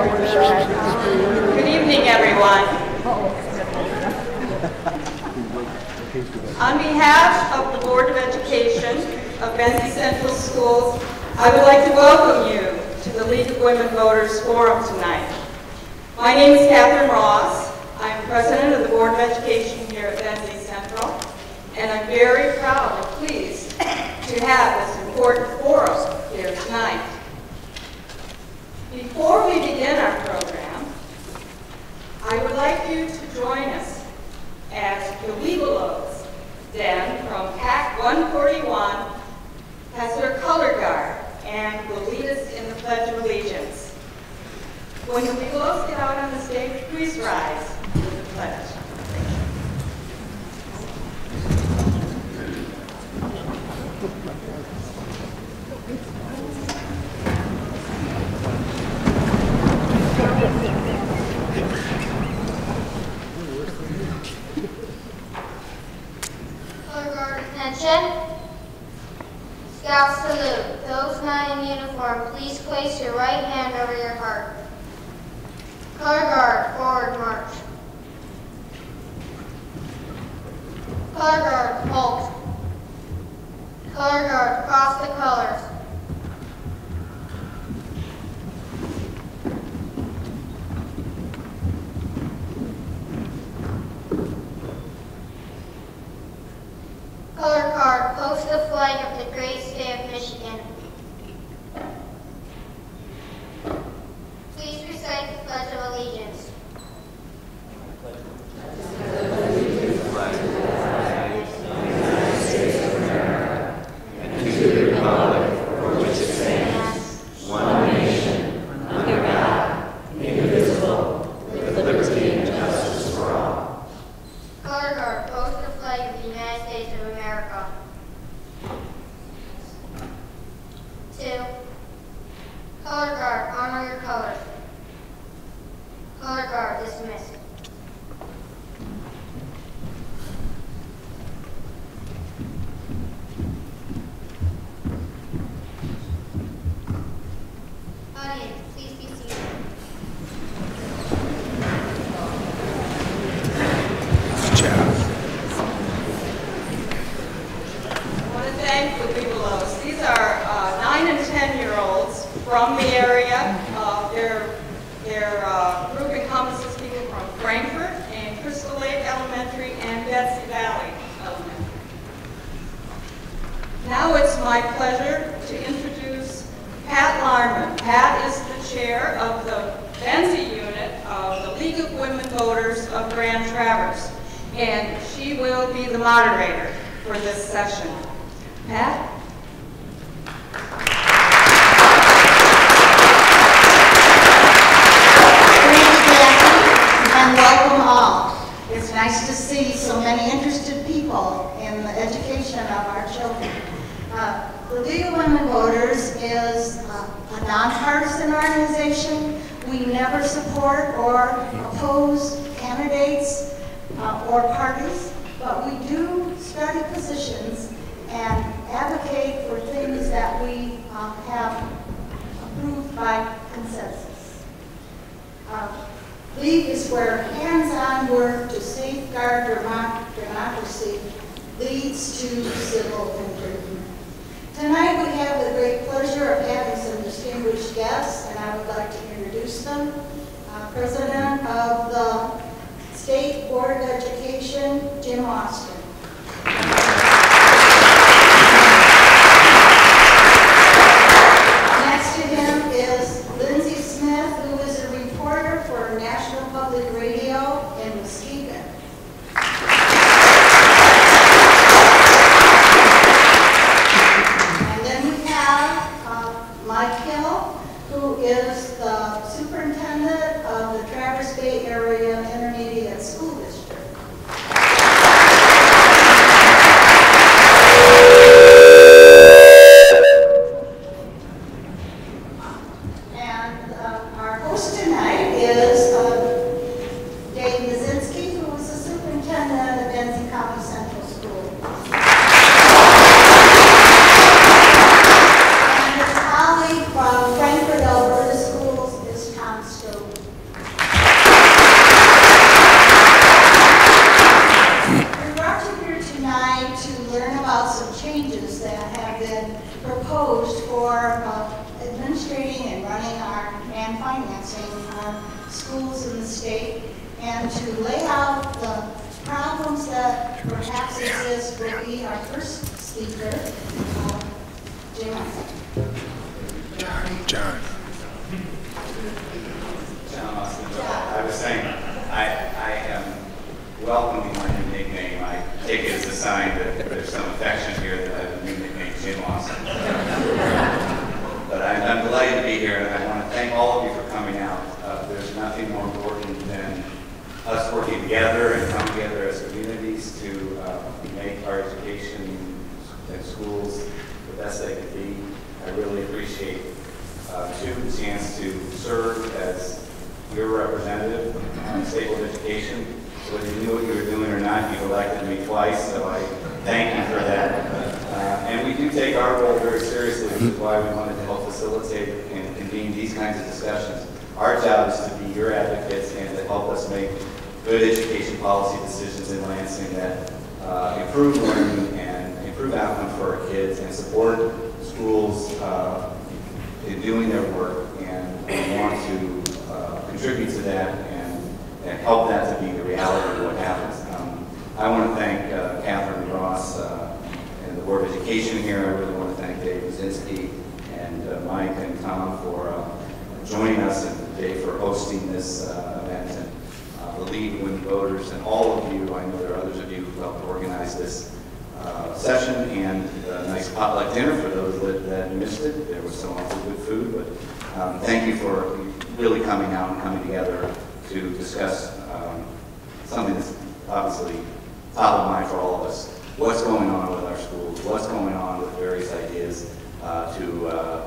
Good evening, everyone. On behalf of the Board of Education of Benzie Central Schools, I would like to welcome you to the League of Women Voters Forum tonight. My name is Catherine Ross. I am President of the Board of Education here at Benzie Central, and I'm very proud and pleased to have this important forum here tonight. Before we begin our program, I would like you to join us as the Webelos, then from PAC 141, has their color guard and will lead us in the Pledge of Allegiance. When the Webelos get out on the stage, please rise with the pledge. Color guard attention. Scout salute. Those not in uniform, please place your right hand over your heart. Color guard, forward march. Color guard, halt. Color guard, cross the colors. Color guard, post the flag of the great state of Michigan. Please recite the Pledge of Allegiance. From the area. Their group encompasses people from Frankfort and Crystal Lake Elementary and Benzie Valley Elementary. Now it's my pleasure to introduce Pat Larman. Pat is the chair of the Benzie Unit of the League of Women Voters of Grand Traverse, and she will be the moderator for this session. Pat? And welcome all. It's nice to see so many interested people in the education of our children. The League of Women Voters is a nonpartisan organization. We never support or oppose candidates or parties, but we do study positions and advocate for things that we have approved by consensus. League is where hands-on work to safeguard democracy leads to civil improvement. Tonight we have the great pleasure of having some distinguished guests, and I would like to introduce them. President of the State Board of Education, Jim Austin. Next to him is Lindsey Smith, who is a reporter for National Public Radio in Muskegon. And then we have Mike Hill, who is the Superintendent of the Traverse Bay Area Intermediate School District. And our host tonight is and financing our schools in the state, and to lay out the problems that perhaps exist will be our first speaker, John. John Austin. I was saying, I am welcoming my new nickname. I take it as a sign that there's some affection here that I have a new nickname, Jim Austin. But I'm delighted to be here, and I want to thank all of you for coming out. There's nothing more important than us working together and coming together as communities to make our education and schools the best they can be. I really appreciate the chance to serve as your representative on the state board of education. So whether you knew what you were doing or not, you elected me twice, so I thank you for that. And we do take our role very seriously, which is why we wanted to help facilitate and convene these kinds of discussions. Our job is to be your advocates and to help us make good education policy decisions in Lansing that improve learning and improve outcomes for our kids and support schools in doing their work. And we want to contribute to that and help that to be the reality of what happens. I want to thank Catherine Ross and the Board of Education here. I really want to thank Dave Micinski and Mike and Tom for joining us, and Dave for hosting this event, and the League of Women Voters, and all of you. I know there are others of you who helped organize this session, and a nice potluck dinner for those that missed it. There was some awful good food, but thank you for really coming out and coming together to discuss something that's obviously top of mind for all of us. What's going on with our schools? What's going on with various ideas to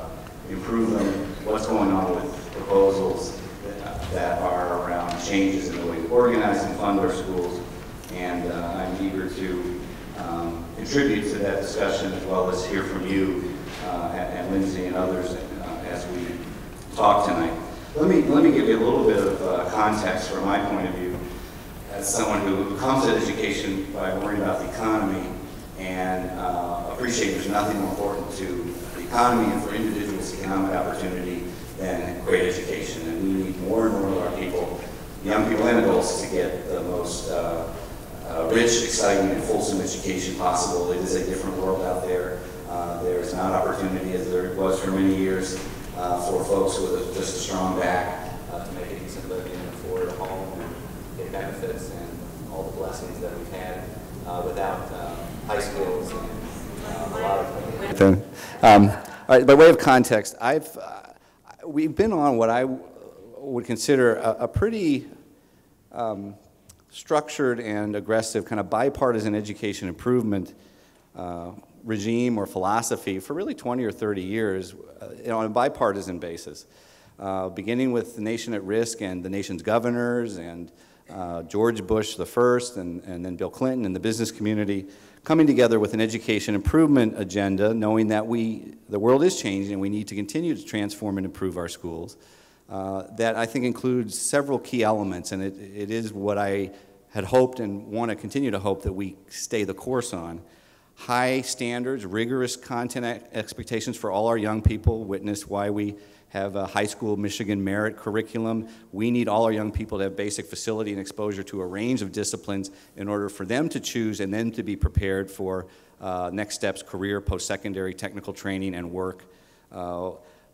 improve them? What's going on with proposals that are around changes in the way we organize and fund our schools? And I'm eager to contribute to that discussion, as well as hear from you and Lindsey and others as we talk tonight. Let me give you a little bit of context from my point of view as someone who comes to education by worrying about the economy and appreciate there's nothing more important to the economy and for individuals' economic opportunity than great education. And we need more and more of our people, young people and adults, to get the most rich, exciting, and fulsome education possible. It is a different world out there. There's not opportunity, as there was for many years, for folks with just a strong back to make a decent living and afford a home and get benefits and all the blessings that we've had without high schools and a lot of things. All right, by way of context, we've been on what I would consider a pretty structured and aggressive kind of bipartisan education improvement regime or philosophy for really 20 or 30 years on a bipartisan basis, beginning with the Nation at Risk and the nation's governors and George Bush the first and then Bill Clinton and the business community coming together with an education improvement agenda, knowing that the world is changing and we need to continue to transform and improve our schools. That I think includes several key elements, and it is what I had hoped and want to continue to hope that we stay the course on. High standards, rigorous content expectations for all our young people, witness why we have a high school Michigan merit curriculum. We need all our young people to have basic facility and exposure to a range of disciplines in order for them to choose and then to be prepared for next steps, career, post-secondary, technical training, and work.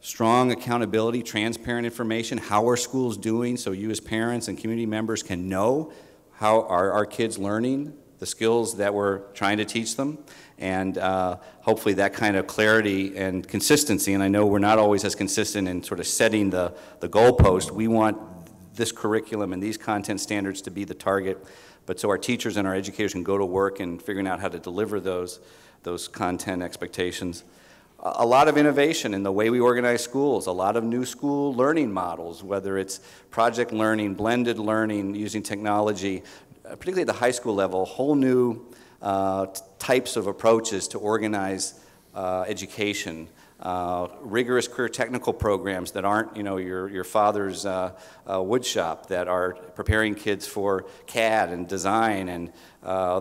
Strong accountability, transparent information, how are schools doing, so you as parents and community members can know how are our kids learning the skills that we're trying to teach them, and hopefully that kind of clarity and consistency. And I know we're not always as consistent in sort of setting the goalpost. We want this curriculum and these content standards to be the target, but so our teachers and our educators can go to work and figuring out how to deliver those content expectations. A lot of innovation in the way we organize schools, a lot of new school learning models, whether it's project learning, blended learning, using technology, particularly at the high school level, whole new types of approaches to organize education, rigorous career technical programs that aren't, your father's wood shop, that are preparing kids for CAD and design and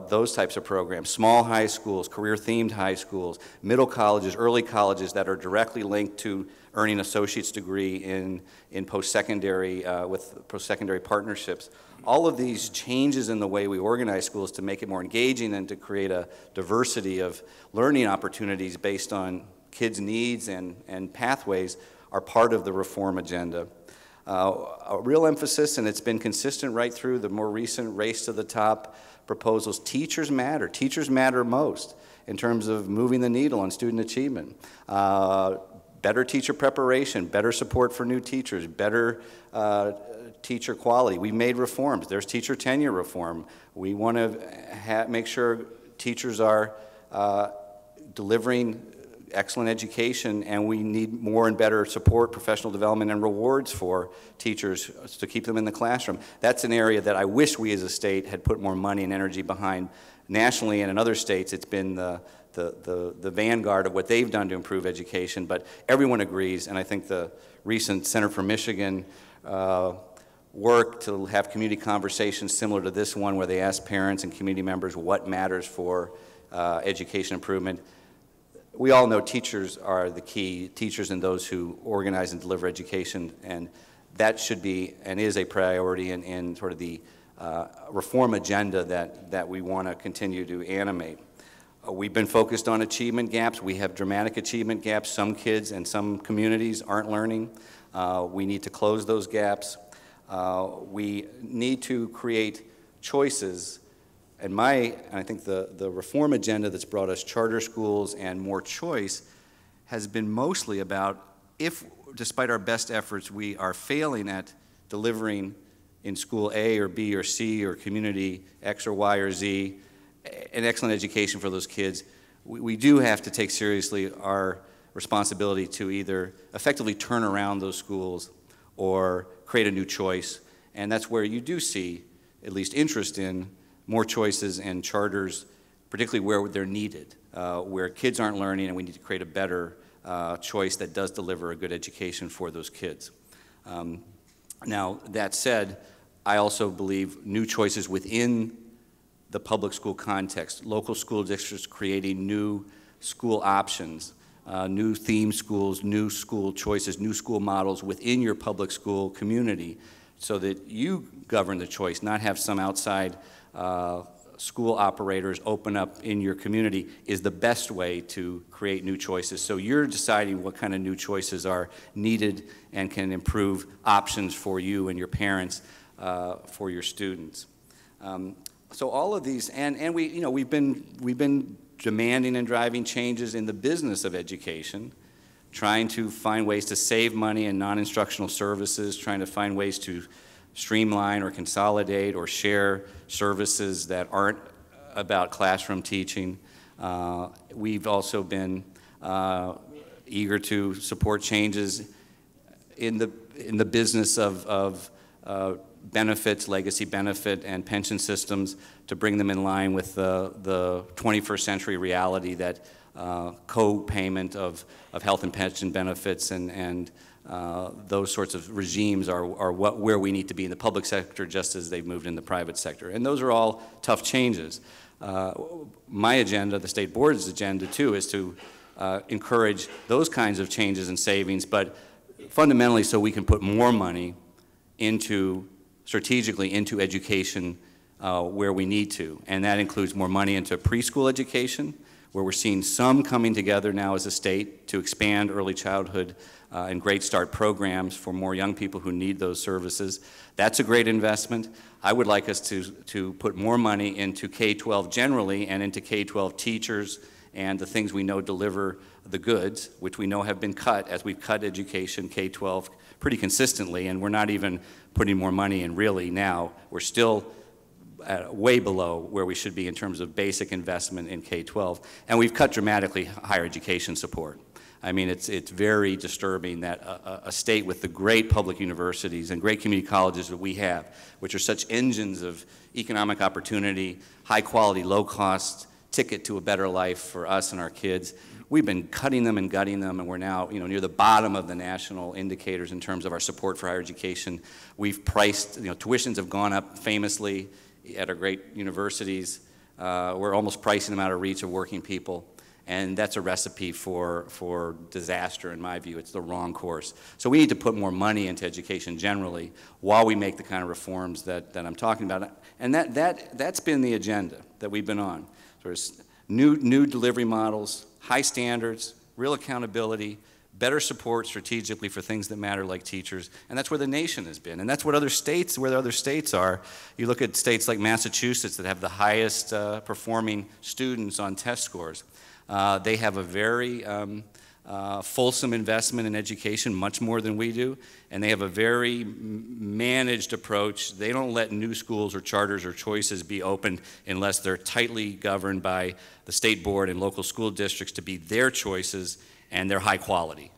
those types of programs. Small high schools, career-themed high schools, middle colleges, early colleges that are directly linked to earning an associate's degree in post-secondary with post-secondary partnerships. All of these changes in the way we organize schools to make it more engaging and to create a diversity of learning opportunities based on kids' needs and pathways are part of the reform agenda. A real emphasis, and it's been consistent right through the more recent Race to the Top proposals, teachers matter. Teachers matter most in terms of moving the needle on student achievement. Better teacher preparation, better support for new teachers, better teacher quality. We made reforms. There's teacher tenure reform. We want to make sure teachers are delivering excellent education, and we need more and better support, professional development, and rewards for teachers to keep them in the classroom. That's an area that I wish we as a state had put more money and energy behind. Nationally and in other states, it's been the vanguard of what they've done to improve education, but everyone agrees, and I think the recent Center for Michigan work to have community conversations similar to this one, where they ask parents and community members what matters for education improvement. We all know teachers are the key, teachers and those who organize and deliver education, and that should be and is a priority in sort of the reform agenda that we want to continue to animate. We've been focused on achievement gaps. We have dramatic achievement gaps. Some kids and some communities aren't learning. We need to close those gaps. We need to create choices. And I think the reform agenda that's brought us charter schools and more choice has been mostly about if, despite our best efforts, we are failing at delivering in school A or B or C or community X or Y or Z an excellent education for those kids, we do have to take seriously our responsibility to either effectively turn around those schools or create a new choice. And that's where you do see at least interest in more choices and charters, particularly where they're needed, where kids aren't learning, and we need to create a better choice that does deliver a good education for those kids. Now, that said, I also believe new choices within the public school context, local school districts creating new school options, new theme schools, new school choices, new school models within your public school community so that you govern the choice, not have some outside school operators open up in your community, is the best way to create new choices. So you're deciding what kind of new choices are needed and can improve options for you and your parents, for your students. So all of these, and we've been demanding and driving changes in the business of education, trying to find ways to save money in non-instructional services, trying to find ways to streamline or consolidate or share services that aren't about classroom teaching. We've also been eager to support changes in the business of benefits, legacy benefit, and pension systems to bring them in line with the 21st century reality that co-payment of health and pension benefits and those sorts of regimes are where we need to be in the public sector, just as they've moved in the private sector. And those are all tough changes. My agenda, the state board's agenda too, is to encourage those kinds of changes and savings, but fundamentally so we can put more money strategically into education where we need to. And that includes more money into preschool education, where we're seeing some coming together now as a state to expand early childhood and Great Start programs for more young people who need those services. That's a great investment. I would like us to put more money into K-12 generally and into K-12 teachers and the things we know deliver the goods, which we know have been cut as we've cut education K-12 pretty consistently, and we're not even putting more money in really now. We're still way below where we should be in terms of basic investment in K-12, and we've cut dramatically higher education support. I mean, it's very disturbing that a state with the great public universities and great community colleges that we have, which are such engines of economic opportunity, high quality, low cost ticket to a better life for us and our kids, we've been cutting them and gutting them, and we're now, near the bottom of the national indicators in terms of our support for higher education. We've priced, tuitions have gone up famously at our great universities. We're almost pricing them out of reach of working people. And that's a recipe for disaster, in my view. It's the wrong course. So we need to put more money into education generally while we make the kind of reforms that I'm talking about. And that's been the agenda that we've been on. There's new delivery models, high standards, real accountability, better support strategically for things that matter like teachers, and that's where the nation has been. And that's what where the other states are. You look at states like Massachusetts that have the highest performing students on test scores. They have a very fulsome investment in education, much more than we do, and they have a very managed approach. They don't let new schools or charters or choices be opened unless they're tightly governed by the state board and local school districts to be their choices, and they're high quality.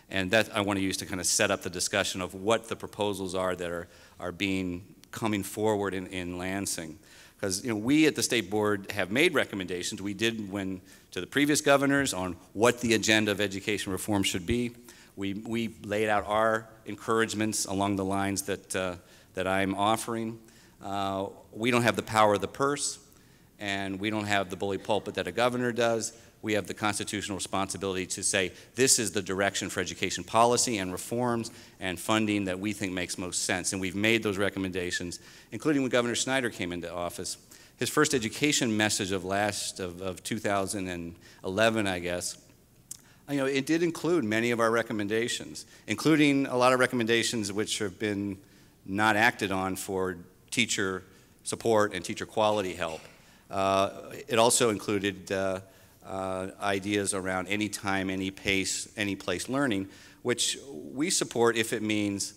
And that I want to use to kind of set up the discussion of what the proposals are that are coming forward in Lansing. Because we at the state board have made recommendations. We did to the previous governors on what the agenda of education reform should be. We laid out our encouragements along the lines that I'm offering. We don't have the power of the purse, and we don't have the bully pulpit that a governor does. We have the constitutional responsibility to say this is the direction for education policy and reforms and funding that we think makes most sense. And we've made those recommendations, including when Governor Snyder came into office. His first education message of 2011, I guess, it did include many of our recommendations, including a lot of recommendations which have been not acted on for teacher support and teacher quality help. It also included ideas around anytime, any pace, any place learning, which we support if it means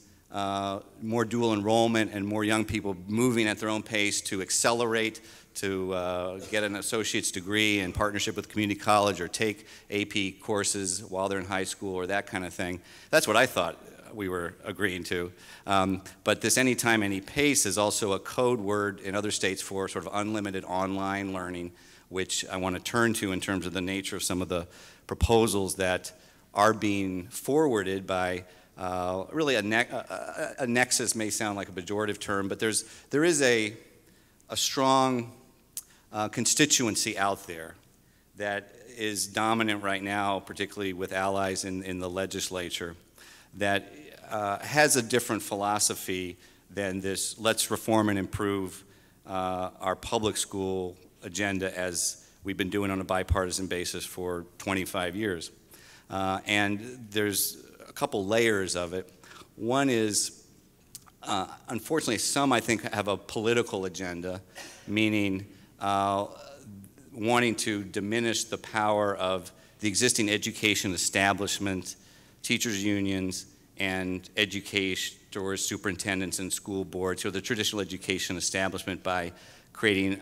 more dual enrollment and more young people moving at their own pace to accelerate, to get an associate's degree in partnership with community college or take AP courses while they're in high school or that kind of thing. That's what I thought we were agreeing to. But this anytime, any pace is also a code word in other states for sort of unlimited online learning, which I want to turn to in terms of the nature of some of the proposals that are being forwarded by really a nexus may sound like a pejorative term, but there is a strong constituency out there that is dominant right now, particularly with allies in the legislature, that has a different philosophy than this let's reform and improve our public school agenda as we've been doing on a bipartisan basis for 25 years. And there's a couple layers of it. One is, unfortunately, some I think have a political agenda, meaning wanting to diminish the power of the existing education establishment, teachers' unions, and educators, superintendents, and school boards, so the traditional education establishment by creating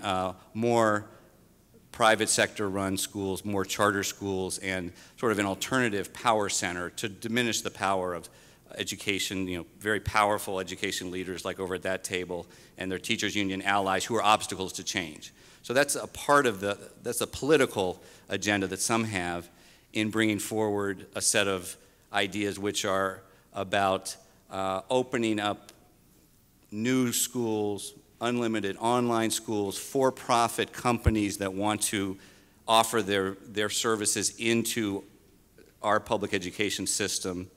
more private sector run schools, more charter schools, and sort of an alternative power center to diminish the power of education, very powerful education leaders like over at that table and their teachers union allies who are obstacles to change. So that's a part of that's a political agenda that some have in bringing forward a set of ideas which are about opening up new schools, unlimited online schools, for-profit companies that want to offer their services into our public education system.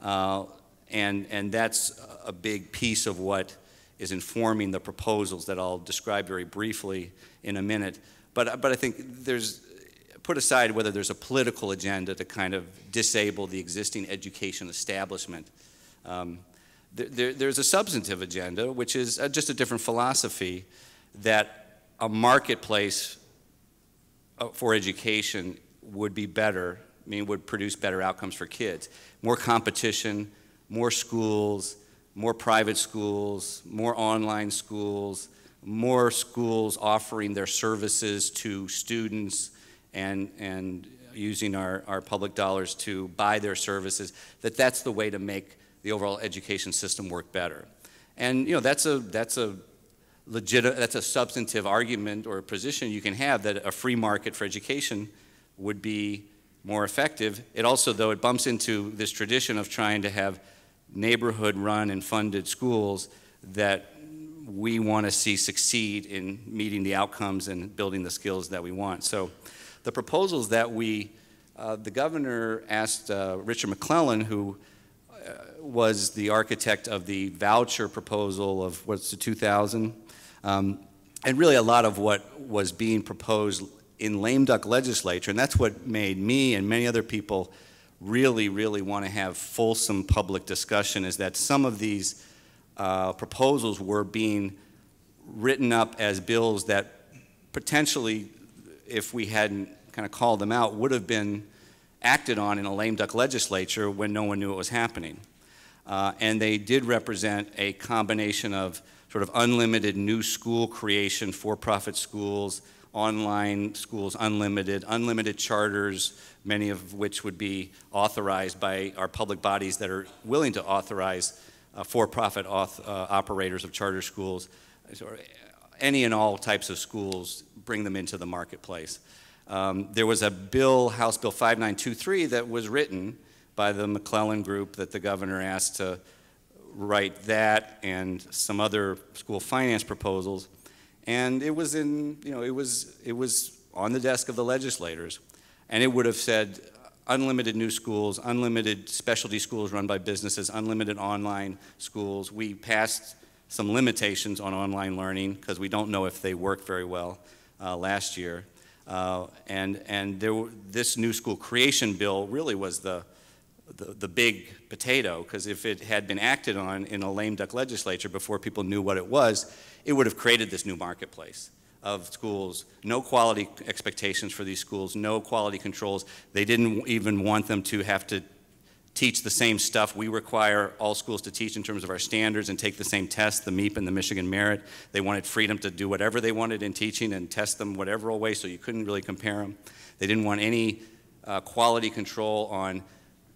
And that's a big piece of what is informing the proposals that I'll describe very briefly in a minute. But I think put aside whether there's a political agenda to kind of disable the existing education establishment. There's a substantive agenda, which is just a different philosophy that a marketplace for education would be better, would produce better outcomes for kids. More competition, more schools, more private schools, more online schools, more schools offering their services to students and using our public dollars to buy their services, that's the way to make the overall education system work better. And that's a substantive argument or a position you can have, that a free market for education would be more effective. It also, though, it bumps into this tradition of trying to have neighborhood-run and funded schools that we want to see succeed in meeting the outcomes and building the skills that we want. So the proposals that the governor asked Richard McClellan, who was the architect of the voucher proposal of, what's the 2000? And really a lot of what was being proposed in lame duck legislature, and that's what made me and many other people really, really want to have fulsome public discussion, is that some of these proposals were being written up as bills that potentially, if we hadn't kind of called them out, would have been acted on in a lame duck legislature when no one knew it was happening. And they did represent a combination of sort of unlimited new school creation, for-profit schools, online schools, unlimited charters, many of which would be authorized by our public bodies that are willing to authorize for-profit operators of charter schools. Any and all types of schools, bring them into the marketplace. There was a bill, House Bill 5923, that was written by the McClellan group that the governor asked to write that and some other school finance proposals. And it was in, you know, it was on the desk of the legislators. And it would have said unlimited new schools, unlimited specialty schools run by businesses, unlimited online schools. We passed some limitations on online learning because we don't know if they work very well last year. This new school creation bill really was the big potato, because if it had been acted on in a lame duck legislature before people knew what it was, it would have created this new marketplace of schools, no quality expectations for these schools, no quality controls. They didn't even want them to have to teach the same stuff we require all schools to teach in terms of our standards and take the same tests, the MEP and the Michigan Merit. They wanted freedom to do whatever they wanted in teaching and test them whatever way, so you couldn't really compare them. They didn't want any quality control on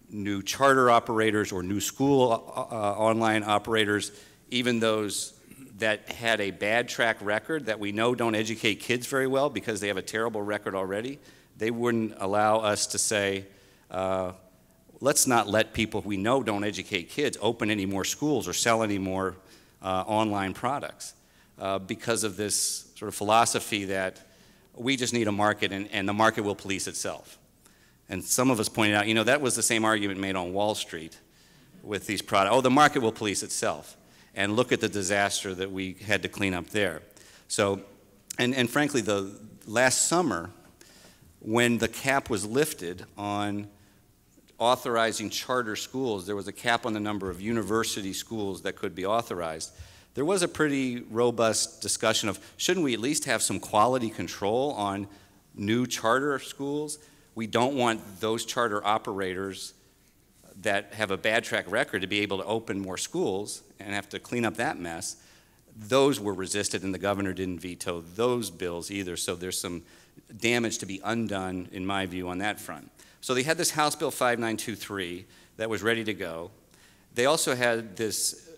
new charter operators or new school online operators, even those that had a bad track record that we know don't educate kids very well because they have a terrible record already. They wouldn't allow us to say, let's not let people we know don't educate kids open any more schools or sell any more online products because of this sort of philosophy that we just need a market and the market will police itself. And some of us pointed out, you know, that was the same argument made on Wall Street with these products. Oh, the market will police itself. And look at the disaster that we had to clean up there. So, and frankly, the last summer, when the cap was lifted on authorizing charter schools, there was a cap on the number of university schools that could be authorized. There was a pretty robust discussion of, shouldn't we at least have some quality control on new charter schools? We don't want those charter operators that have a bad track record to be able to open more schools and have to clean up that mess. Those were resisted, and the governor didn't veto those bills either, so there's some damage to be undone, in my view, on that front. So they had this House Bill 5923 that was ready to go. They also had this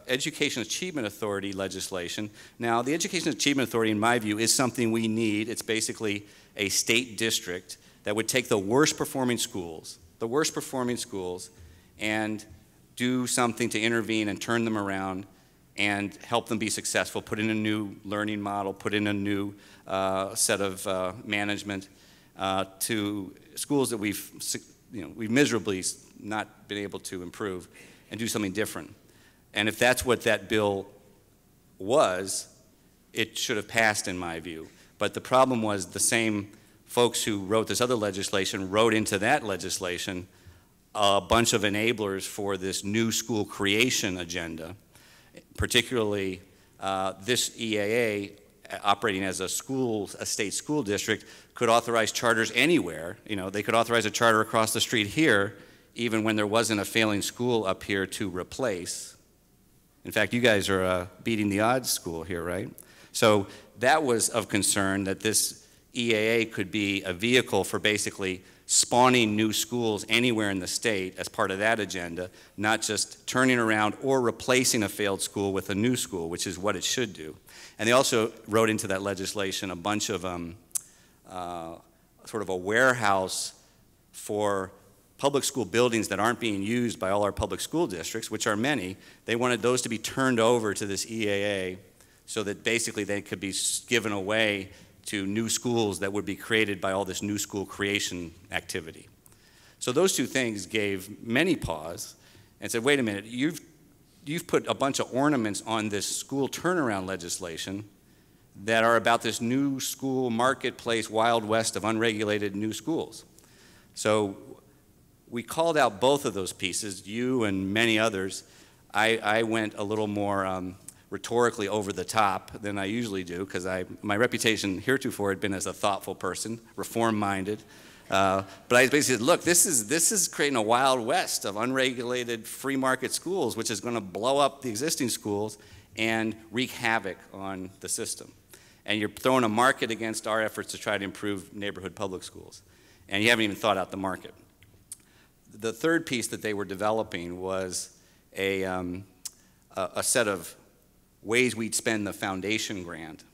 Education Achievement Authority legislation. Now, the Education Achievement Authority, in my view, is something we need. It's basically a state district that would take the worst performing schools, and do something to intervene and turn them around and help them be successful, put in a new learning model, put in a new set of management to schools that we've miserably not been able to improve, and do something different. And if that's what that bill was, it should have passed, in my view. But the problem was the same folks who wrote this other legislation wrote into that legislation a bunch of enablers for this new school creation agenda, particularly this EAA operating as a state school district could authorize charters anywhere. You know, they could authorize a charter across the street here, even when there wasn't a failing school up here to replace. In fact, you guys are beating the odds school here, right? So that was of concern, that this EAA could be a vehicle for basically spawning new schools anywhere in the state as part of that agenda, not just turning around or replacing a failed school with a new school, which is what it should do. And they also wrote into that legislation a bunch of sort of a warehouse for public school buildings that aren't being used by all our public school districts, which are many. They wanted those to be turned over to this EAA so that basically they could be given away to new schools that would be created by all this new school creation activity. So those two things gave many pause and said, wait a minute, you've put a bunch of ornaments on this school turnaround legislation that are about this new school marketplace, Wild West of unregulated new schools. So we called out both of those pieces, you and many others. I went a little more rhetorically over the top than I usually do, because my reputation heretofore had been as a thoughtful person, reform-minded. But I basically said, look, this is creating a Wild West of unregulated free market schools, which is going to blow up the existing schools and wreak havoc on the system. And you're throwing a market against our efforts to try to improve neighborhood public schools. And you haven't even thought out the market. The third piece that they were developing was a set of ways we'd spend the foundation grant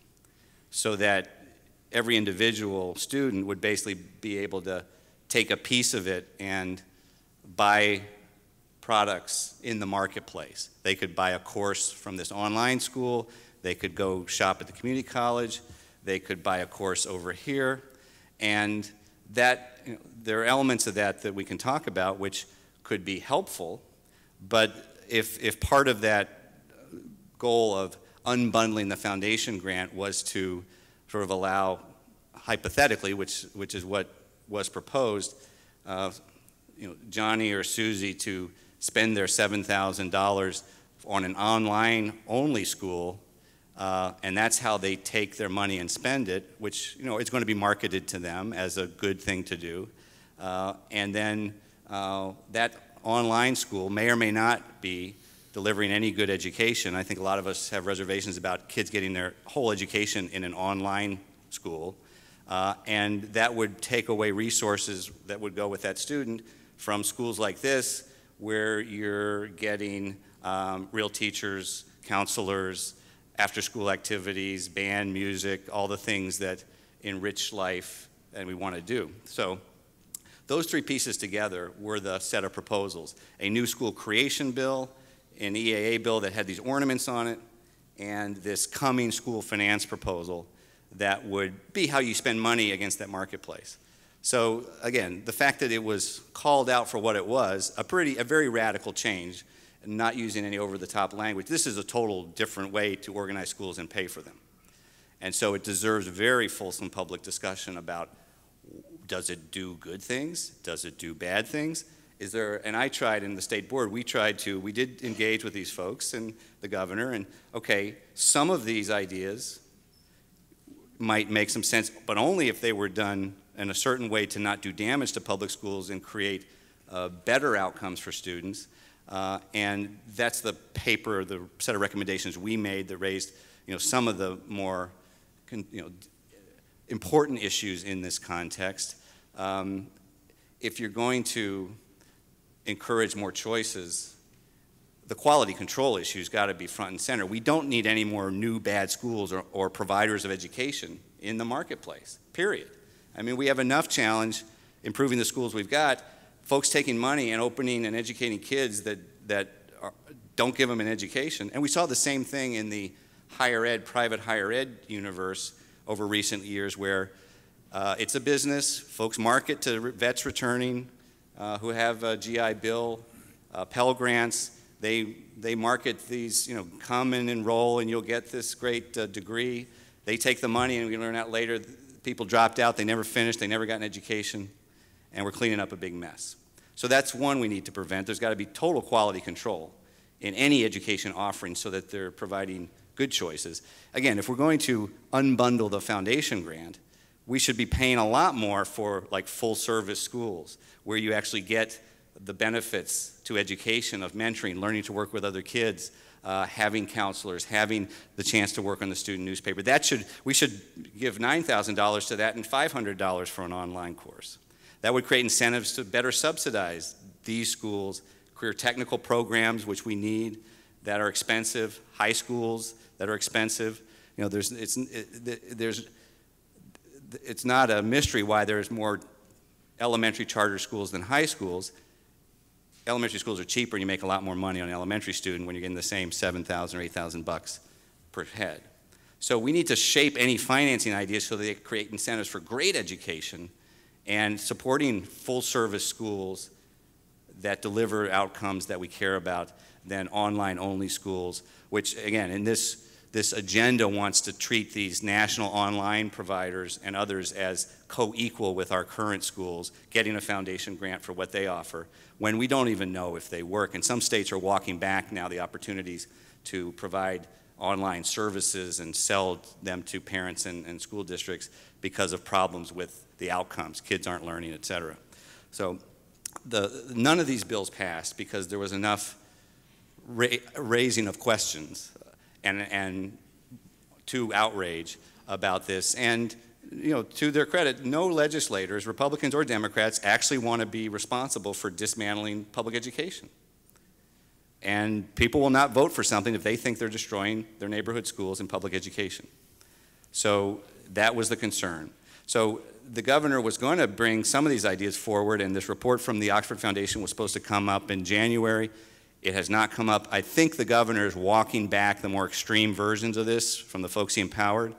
so that every individual student would basically be able to take a piece of it and buy products in the marketplace. They could buy a course from this online school, they could go shop at the community college, they could buy a course over here, and that, there are elements of that we can talk about which could be helpful, but if part of that goal of unbundling the foundation grant was to sort of allow, hypothetically, which is what was proposed, Johnny or Susie to spend their $7,000 on an online-only school, and that's how they take their money and spend it, which is going to be marketed to them as a good thing to do, and then that online school may or may not be delivering any good education. I think a lot of us have reservations about kids getting their whole education in an online school, and that would take away resources that would go with that student from schools like this, where you're getting real teachers, counselors, after-school activities, band, music, all the things that enrich life and we want to do. So those three pieces together were the set of proposals. A new school creation bill, an EAA bill that had these ornaments on it, and this coming school finance proposal that would be how you spend money against that marketplace. So again, the fact that it was called out for what it was, a very radical change, not using any over-the-top language. This is a total different way to organize schools and pay for them. And so it deserves very fulsome public discussion about, does it do good things? Does it do bad things? And I tried in the state board, we did engage with these folks and the governor, and okay, some of these ideas might make some sense, but only if they were done in a certain way to not do damage to public schools and create better outcomes for students. And that's the paper, the set of recommendations we made that raised, some of the more, important issues in this context. If you're going to encourage more choices, the quality control issue's got to be front and center. We don't need any more new bad schools or providers of education in the marketplace, period. I mean, we have enough challenge improving the schools we've got. Folks taking money and opening and educating kids that don't give them an education. And we saw the same thing in the private higher ed universe over recent years, where it's a business. Folks market to vets returning who have a GI Bill, Pell Grants. They market these, come and enroll and you'll get this great degree. They take the money, and we learn out later, people dropped out, they never finished, they never got an education, and we're cleaning up a big mess. So that's one we need to prevent. There's got to be total quality control in any education offering so that they're providing good choices. Again, if we're going to unbundle the foundation grant, we should be paying a lot more for like full service schools where you actually get the benefits to education of mentoring, learning to work with other kids, having counselors, having the chance to work on the student newspaper. We should give $9,000 to that and $500 for an online course. That would create incentives to better subsidize these schools, career technical programs, which we need, that are expensive, high schools that are expensive. It's not a mystery why there's more elementary charter schools than high schools. Elementary schools are cheaper and you make a lot more money on an elementary student when you're getting the same $7,000 or $8,000 per head. So we need to shape any financing ideas so they create incentives for great education and supporting full-service schools that deliver outcomes that we care about than online-only schools, which, again, in this agenda wants to treat these national online providers and others as co-equal with our current schools, getting a foundation grant for what they offer, when we don't even know if they work. And some states are walking back now the opportunities to provide online services and sell them to parents and school districts because of problems with the outcomes. Kids aren't learning, et cetera. So none of these bills passed because there was enough raising of questions and to outrage about this. And you know, to their credit, no legislators, Republicans or Democrats, actually want to be responsible for dismantling public education. And people will not vote for something if they think they're destroying their neighborhood schools and public education. So that was the concern. So the governor was going to bring some of these ideas forward, and this report from the Oxford Foundation was supposed to come up in January. It has not come up. I think the governor is walking back the more extreme versions of this from the folks he empowered,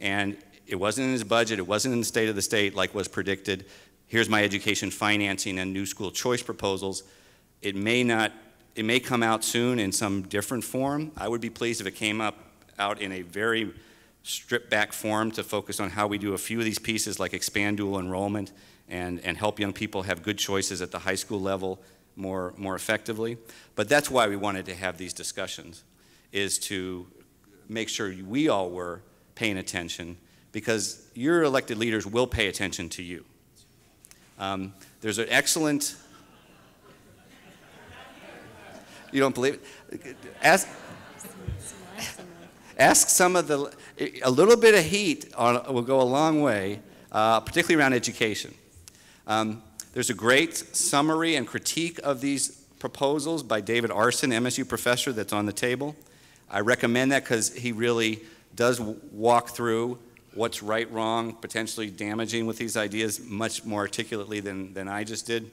and it wasn't in his budget, it wasn't in the state of the state like was predicted. Here's my education financing and new school choice proposals. It may come out soon in some different form. I would be pleased if it came out in a very stripped back form to focus on how we do a few of these pieces like expand dual enrollment and help young people have good choices at the high school level more effectively. But that's why we wanted to have these discussions, is to make sure we all were paying attention, because your elected leaders will pay attention to you. There's an excellent, you don't believe it? Ask some of a little bit of heat will go a long way, particularly around education. There's a great summary and critique of these proposals by David Arson, MSU professor, that's on the table. I recommend that because he really does walk through what's right, wrong, potentially damaging with these ideas much more articulately than I just did.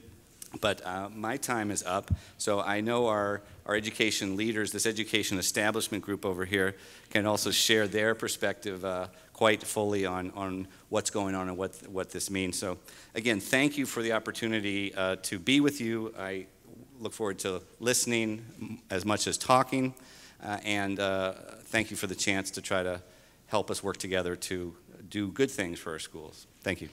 But my time is up, so I know our education leaders, this education establishment group over here, can also share their perspective quite fully on what's going on and what this means. So again, thank you for the opportunity to be with you. I look forward to listening as much as talking, and thank you for the chance to try to help us work together to do good things for our schools. Thank you.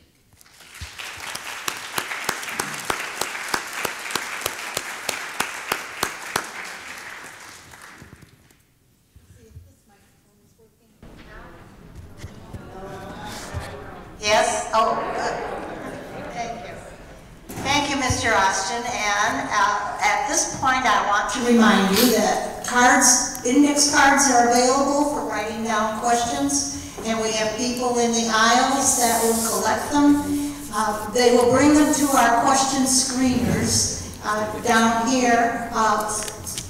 Yes? Oh, good. Thank you. Thank you, Mr. Austin. And at this point, I want to remind you that index cards are available for writing down questions, and we have people in the aisles that will collect them. They will bring them to our question screeners down here.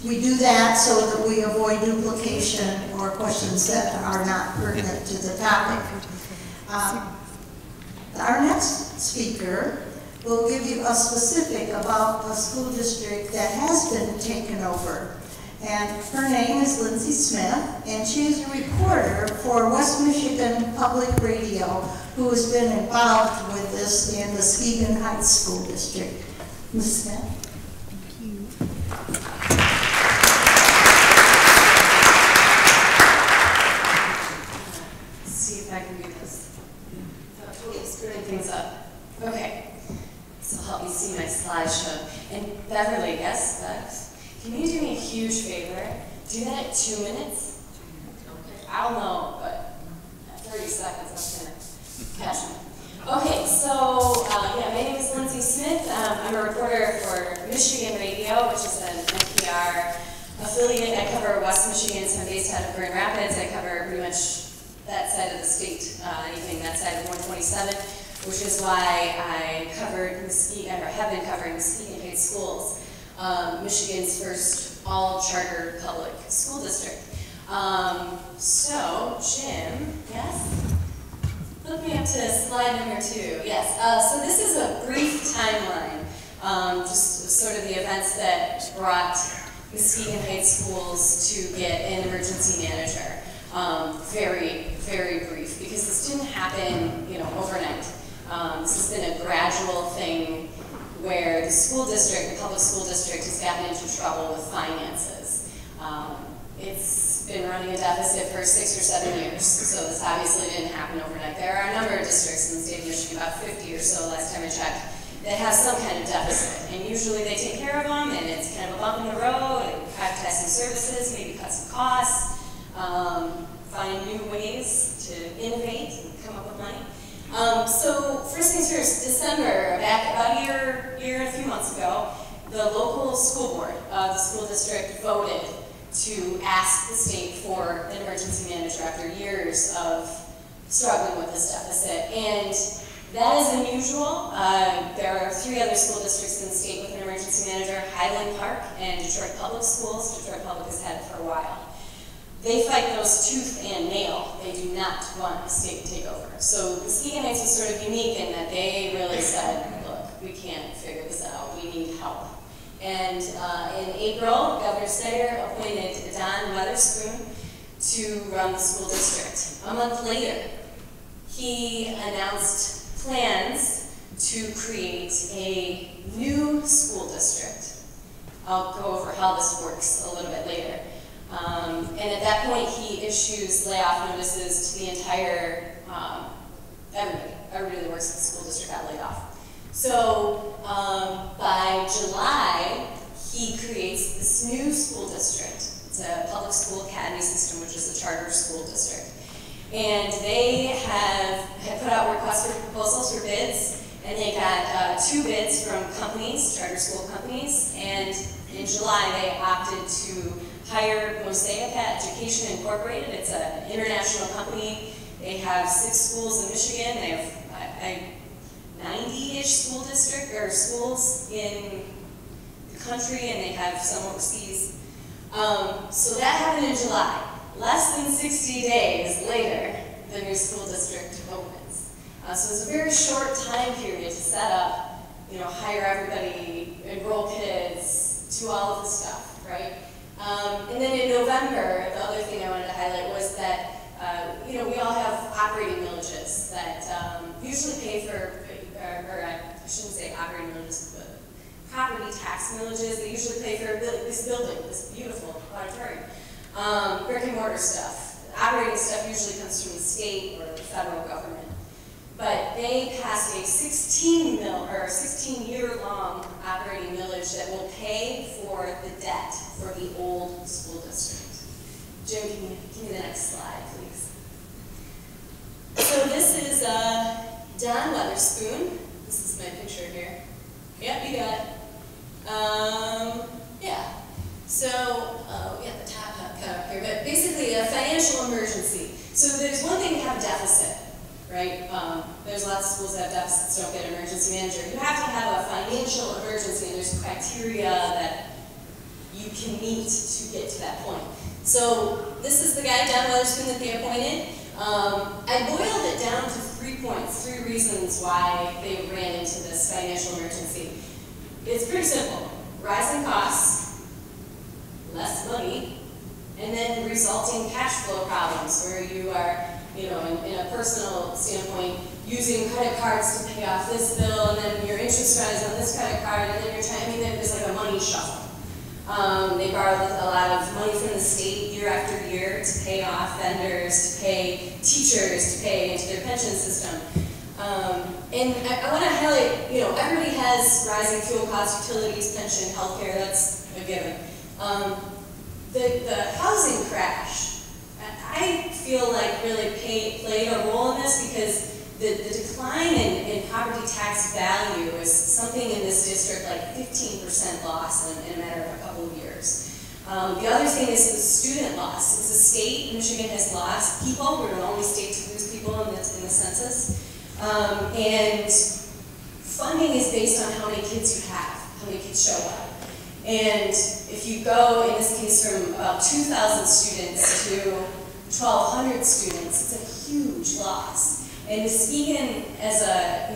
We do that so that we avoid duplication or questions that are not pertinent to the topic. Our next speaker will give you a specific about a school district that has been taken over. And her name is Lindsey Smith, and she is a reporter for West Michigan Public Radio who has been involved with this in the Muskegon Heights School District. Ms. Smith. Thank you. Let's see if I can do this. Screwing things up. Okay, so help me see my slideshow. And Beverly, yes, Bex? Can you do me a huge favor? Do that at 2 minutes? Okay. I'll know, but at 30 seconds, I'm gonna catch me. Okay, so yeah, my name is Lindsey Smith. I'm a reporter for Michigan Radio, which is an NPR affiliate. I cover West Michigan, so I'm based out of Grand Rapids. I cover pretty much that side of the state, anything that side of 127, which is why I covered Muskegon, or have been covering Muskegon Heights Schools, Michigan's first all-charter public school district. So, Jim, yes? Hook me up to slide number 2. Yes, so this is a brief timeline, just sort of the events that brought Muskegon Heights schools to get an emergency manager. Very, very brief, because this didn't happen, overnight. This has been a gradual thing where the school district, the public school district, has gotten into trouble with finances. It's been running a deficit for 6 or 7 years, so this obviously didn't happen overnight. There are a number of districts in the state of Michigan, about 50 or so last time I checked, that have some kind of deficit, and usually they take care of them, and it's kind of a bump in the road, and privatize some services, maybe cut some costs, find new ways to innovate and come up with money. So first things first, December, back about a year and a few months ago, the local school board, the school district, voted to ask the state for an emergency manager after years of struggling with this deficit. And that is unusual. There are 3 other school districts in the state with an emergency manager, Highland Park and Detroit Public Schools. Detroit Public has had it for a while. They fight those tooth and nail. They do not want the state to take over. So Muskegon Heights was sort of unique in that they really said, look, we can't figure this out. We need help. And in April, Governor Snyder appointed Don Weatherspoon to run the school district. A month later, he announced plans to create a new school district. I'll go over how this works a little bit later. And at that point, he issues layoff notices to the entire, everybody that works at the school district got laid off. So by July, he creates this new school district. It's a public school academy system, which is a charter school district. And they had put out requests for proposals for bids, and they got 2 bids from companies, charter school companies, and in July they opted to hire Mosaic Education Incorporated. It's an international company. They have 6 schools in Michigan. They have 90-ish school district or schools in the country, and they have some overseas. So that happened in July. Less than 60 days later, the new school district opens. So it's a very short time period to set up, hire everybody, enroll kids, do all of the stuff, right? And then in November, the other thing I wanted to highlight was that, we all have operating villages that usually pay for, or I shouldn't say operating villages, but property tax villages. They usually pay for this building, this beautiful auditorium. Brick and mortar stuff. Operating stuff usually comes from the state or the federal government. But they passed a 16-year-long operating millage that will pay for the debt for the old school district. Jim, can you give me the next slide, please? So this is Don Weatherspoon. This is my picture here. Yep, you got it. Yeah. So, we got the top cut up here, but basically a financial emergency. So there's one thing to have a deficit, right? There's lots of schools that have deficits, don't get an emergency manager. You have to have a financial emergency, and there's criteria that you can meet to get to that point. So this is the guy, Don Weatherspoon, that they appointed. I boiled it down to 3 points, 3 reasons why they ran into this financial emergency. It's pretty simple. Rising costs, less money, and then resulting cash flow problems where you are, in a personal standpoint, using credit cards to pay off this bill, and then your interest rate is on this credit card, and then you're trying, there's like a money shuffle. They borrowed a lot of money from the state year after year to pay off vendors, to pay teachers, to pay into their pension system. And I want to highlight, everybody has rising fuel costs, utilities, pension, healthcare, that's a given. The housing crash, I feel like really played a role in this because the decline in property tax value is something in this district like 15% loss in a matter of a couple of years. The other thing is the student loss. As a state, Michigan has lost people. We're the only state to lose people in the census. And funding is based on how many kids you have, how many kids show up. And if you go, in this case, from about 2,000 students to 1,200 students, it's a huge loss. And Muskegon, as a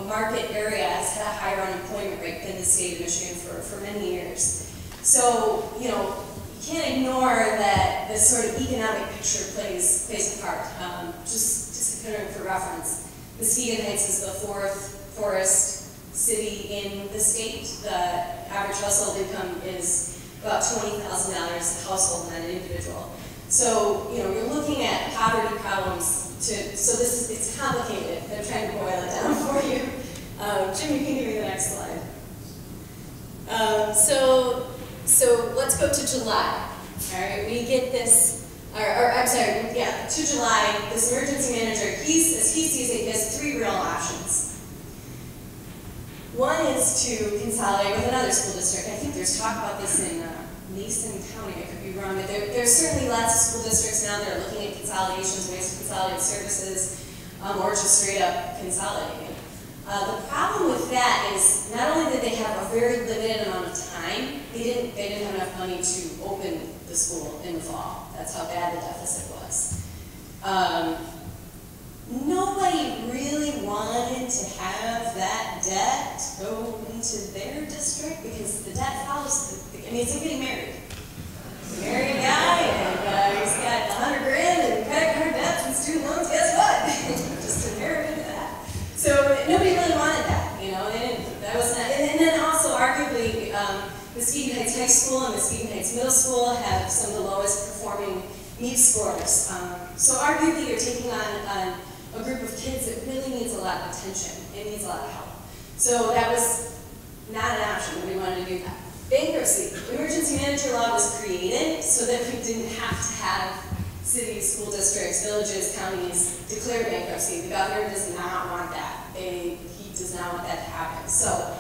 market area, has had a higher unemployment rate than the state of Michigan for many years. So, you can't ignore that this sort of economic picture plays a part. Just for reference, Muskegon Heights is the 4th poorest city in the state. The average household income is about $20,000 a household, not an individual. So, you're looking at poverty problems. It's complicated. I'm trying to boil it down for you. Jim, you can give me the next slide. So let's go to July. All right, we get this, to July, this emergency manager, as he sees it, he has 3 real options. One is to consolidate with another school district. I think there's talk about this in Mason County, I could be wrong, but there's certainly lots of school districts now that are looking at consolidations, ways to consolidate services, or just straight up consolidating. The problem with that is not only did they have a very limited amount of time, they didn't have enough money to open the school in the fall. That's how bad the deficit was. Nobody really wanted to have that debt go into their district because the debt follows it's like getting married. You marry a guy and he's got $100 grand and credit card debts and student loans, guess what? Just inherited that. So nobody really wanted that, that was not, and then also arguably, Muskegon Heights High School and Muskegon Heights Middle School have some of the lowest performing NEET scores. So arguably you're taking on a group of kids that really needs a lot of attention. It needs a lot of help. So that was not an option. Nobody wanted to do that. Bankruptcy. The emergency manager law was created so that we didn't have to have cities, school districts, villages, counties declare bankruptcy. The governor does not want that. He does not want that to happen. So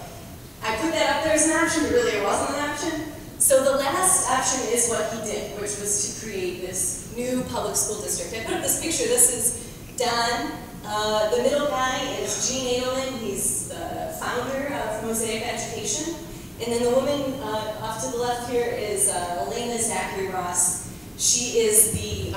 I put that up there as an option, but really it wasn't an option. So the last option is what he did, which was to create this new public school district. I put up this picture. This is Don. The middle guy is Gene Edelman. He's the founder of Mosaic Education. And then the woman off to the left here is Elena Zachary Ross. She is the,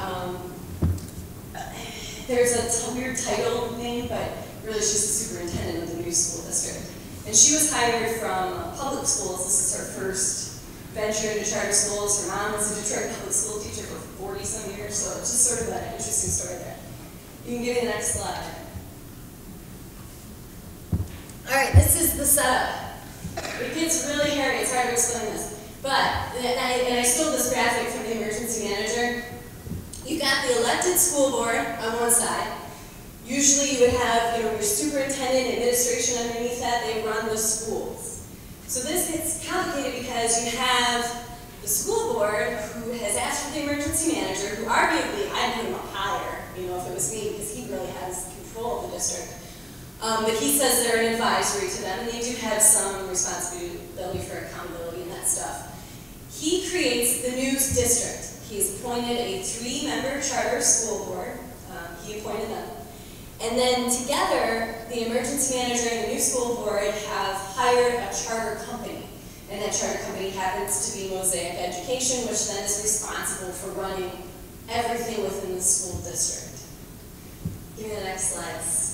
there's a weird title name, but really she's the superintendent of the new school district. And she was hired from public schools. This is her first venture into charter schools. Her mom was a Detroit public school teacher for 40-some years, so it's just sort of an interesting story there. You can give me the next slide. All right, this is the setup. It gets really hairy, it's hard to explain this. But, and I stole this graphic from the emergency manager. You've got the elected school board on one side. Usually you would have your superintendent, administration underneath that, they run the schools. So this gets complicated because you have the school board who has asked for the emergency manager, who arguably I'd put him up higher, if it was me, because he really has control of the district. But he says they're an advisory to them, and they do have some responsibility for accountability and that stuff. He creates the new district. He's appointed a 3-member charter school board. He appointed them. And then together, the emergency manager and the new school board have hired a charter company. And that charter company happens to be Mosaic Education, which then is responsible for running everything within the school district. Give me the next slides.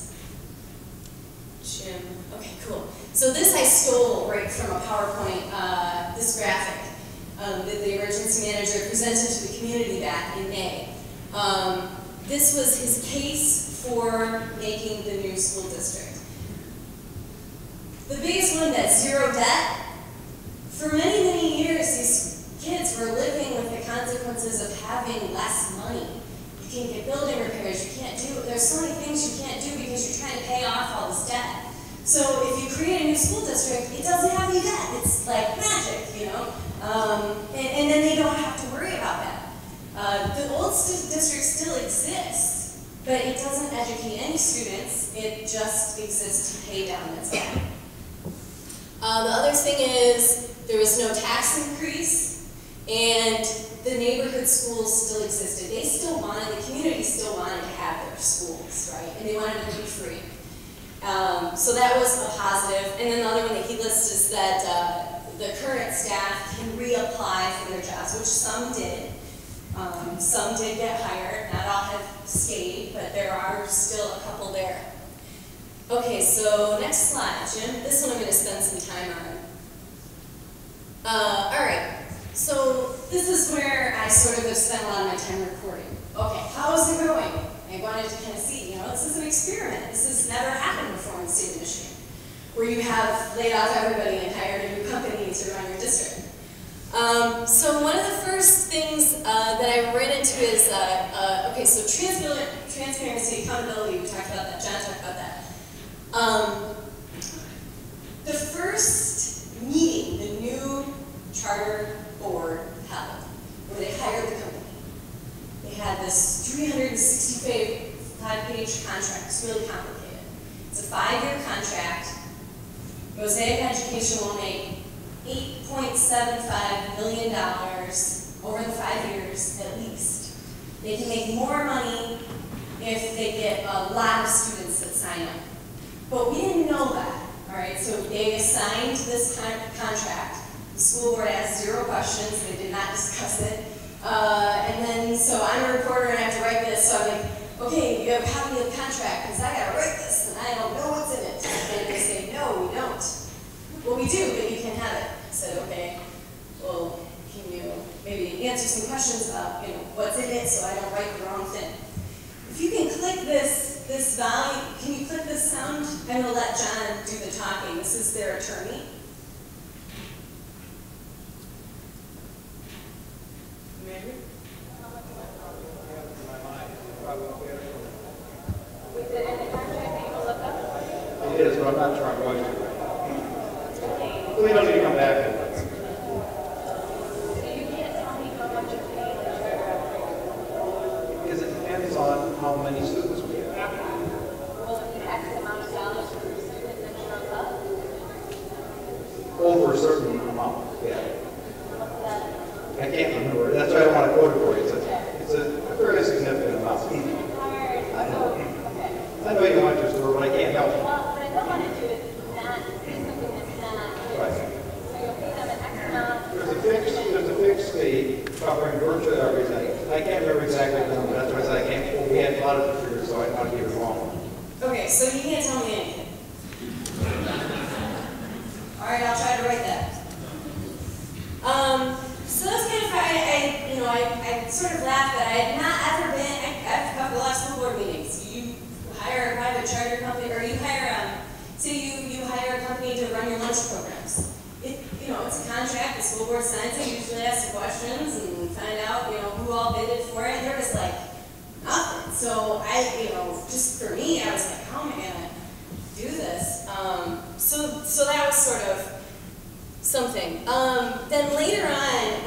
Jim. Okay, cool. So this I stole right from a PowerPoint, this graphic that the emergency manager presented to the community back in May. This was his case for making the new school district. The biggest one, that zero debt. For many, many years, these kids were living with the consequences of having less money. You can't get building repairs, you can't do, there's so many things you can't do because you're trying to pay off all this debt. So if you create a new school district, it doesn't have any debt. It's like magic, and then they don't have to worry about that. The old district still exists, but it doesn't educate any students. It just exists to pay down its debt. The other thing is, there was no tax increase, and the neighborhood schools still existed. They still wanted, the community still wanted to have their schools, right? And they wanted them to be free. So that was a positive. And then the other one that he lists is that the current staff can reapply for their jobs, which some did. Some did get hired, not all have stayed, but there are still a couple there. Okay, so next slide, Jim. This one I'm going to spend some time on. All right, so this is where I sort of have spent a lot of my time recording. Okay, how is it going? I wanted to kind of see, you know, this is an experiment. This has never happened before in the state of Michigan, where you have laid off everybody and hired a new company to run your district. So one of the first things that I ran into is, okay, so transparency, accountability, we talked about that, John talked about that. The first meeting the new charter board held, where they hired the company, they had this 365-page contract. It's really complicated. It's a 5-year contract. Mosaic Education will make $8.75 million over the 5 years at least. They can make more money if they get a lot of students that sign up. But we didn't know that, all right? So they assigned this contract. The school board asked 0 questions. They did not discuss it. And then, so I'm a reporter and I have to write this, so I'm like, okay, you have a copy of the contract, because I gotta write this, and I don't know what's in it. And they say, no, we don't. Well, we do, but you can have it. I said, okay, well, can you maybe answer some questions about, you know, what's in it so I don't write the wrong thing? If you can click this volume, can you click this sound? I'm gonna let John do the talking. This is their attorney. Ready? It is, but I'm not sure I'm going to. We don't need to come back to it. So you can't tell me how much you're paying the charter. Because it depends on how many students we have. Will it be X amount of dollars for the student that shows up? Over a certain amount, yeah. I can't remember. That's why I don't want to quote it for you. It's a fairly significant amount. I know. I know you don't want to store, but I can't help it. Well, what I don't want to do is not do something that's not. Right. So you'll pay them an X amount. There's a fixed fee covering virtually everything. I can't remember exactly the number. That's why I said I can't. Well, we had a lot of figures, so I don't want to give it wrong. Okay, so you can't tell me anything. All right, I'll try to write that. So that's kind of I sort of laughed that I had not ever been. I've come to a lot of school board meetings. You hire a private charter company, or you hire say you hire a company to run your lunch programs. It's a contract. The school board signs it. Usually ask the questions and find out who all bidded for it. And there was like nothing. So just for me, I was like, how am I gonna do this? So that was sort of something. Then later on,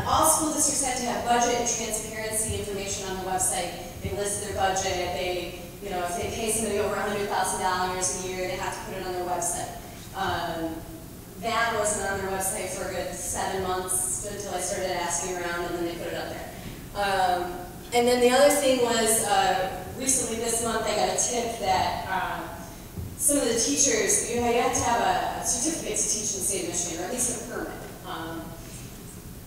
all school districts had to have budget and transparency information on the website. They list their budget. They, if they pay somebody over $100,000 a year, they have to put it on their website. That wasn't on their website for a good 7 months until I started asking around, and then they put it up there. And then the other thing was, recently this month I got a tip that some of the teachers, you have to have a certificate to teach in the state of Michigan, or at least a permit.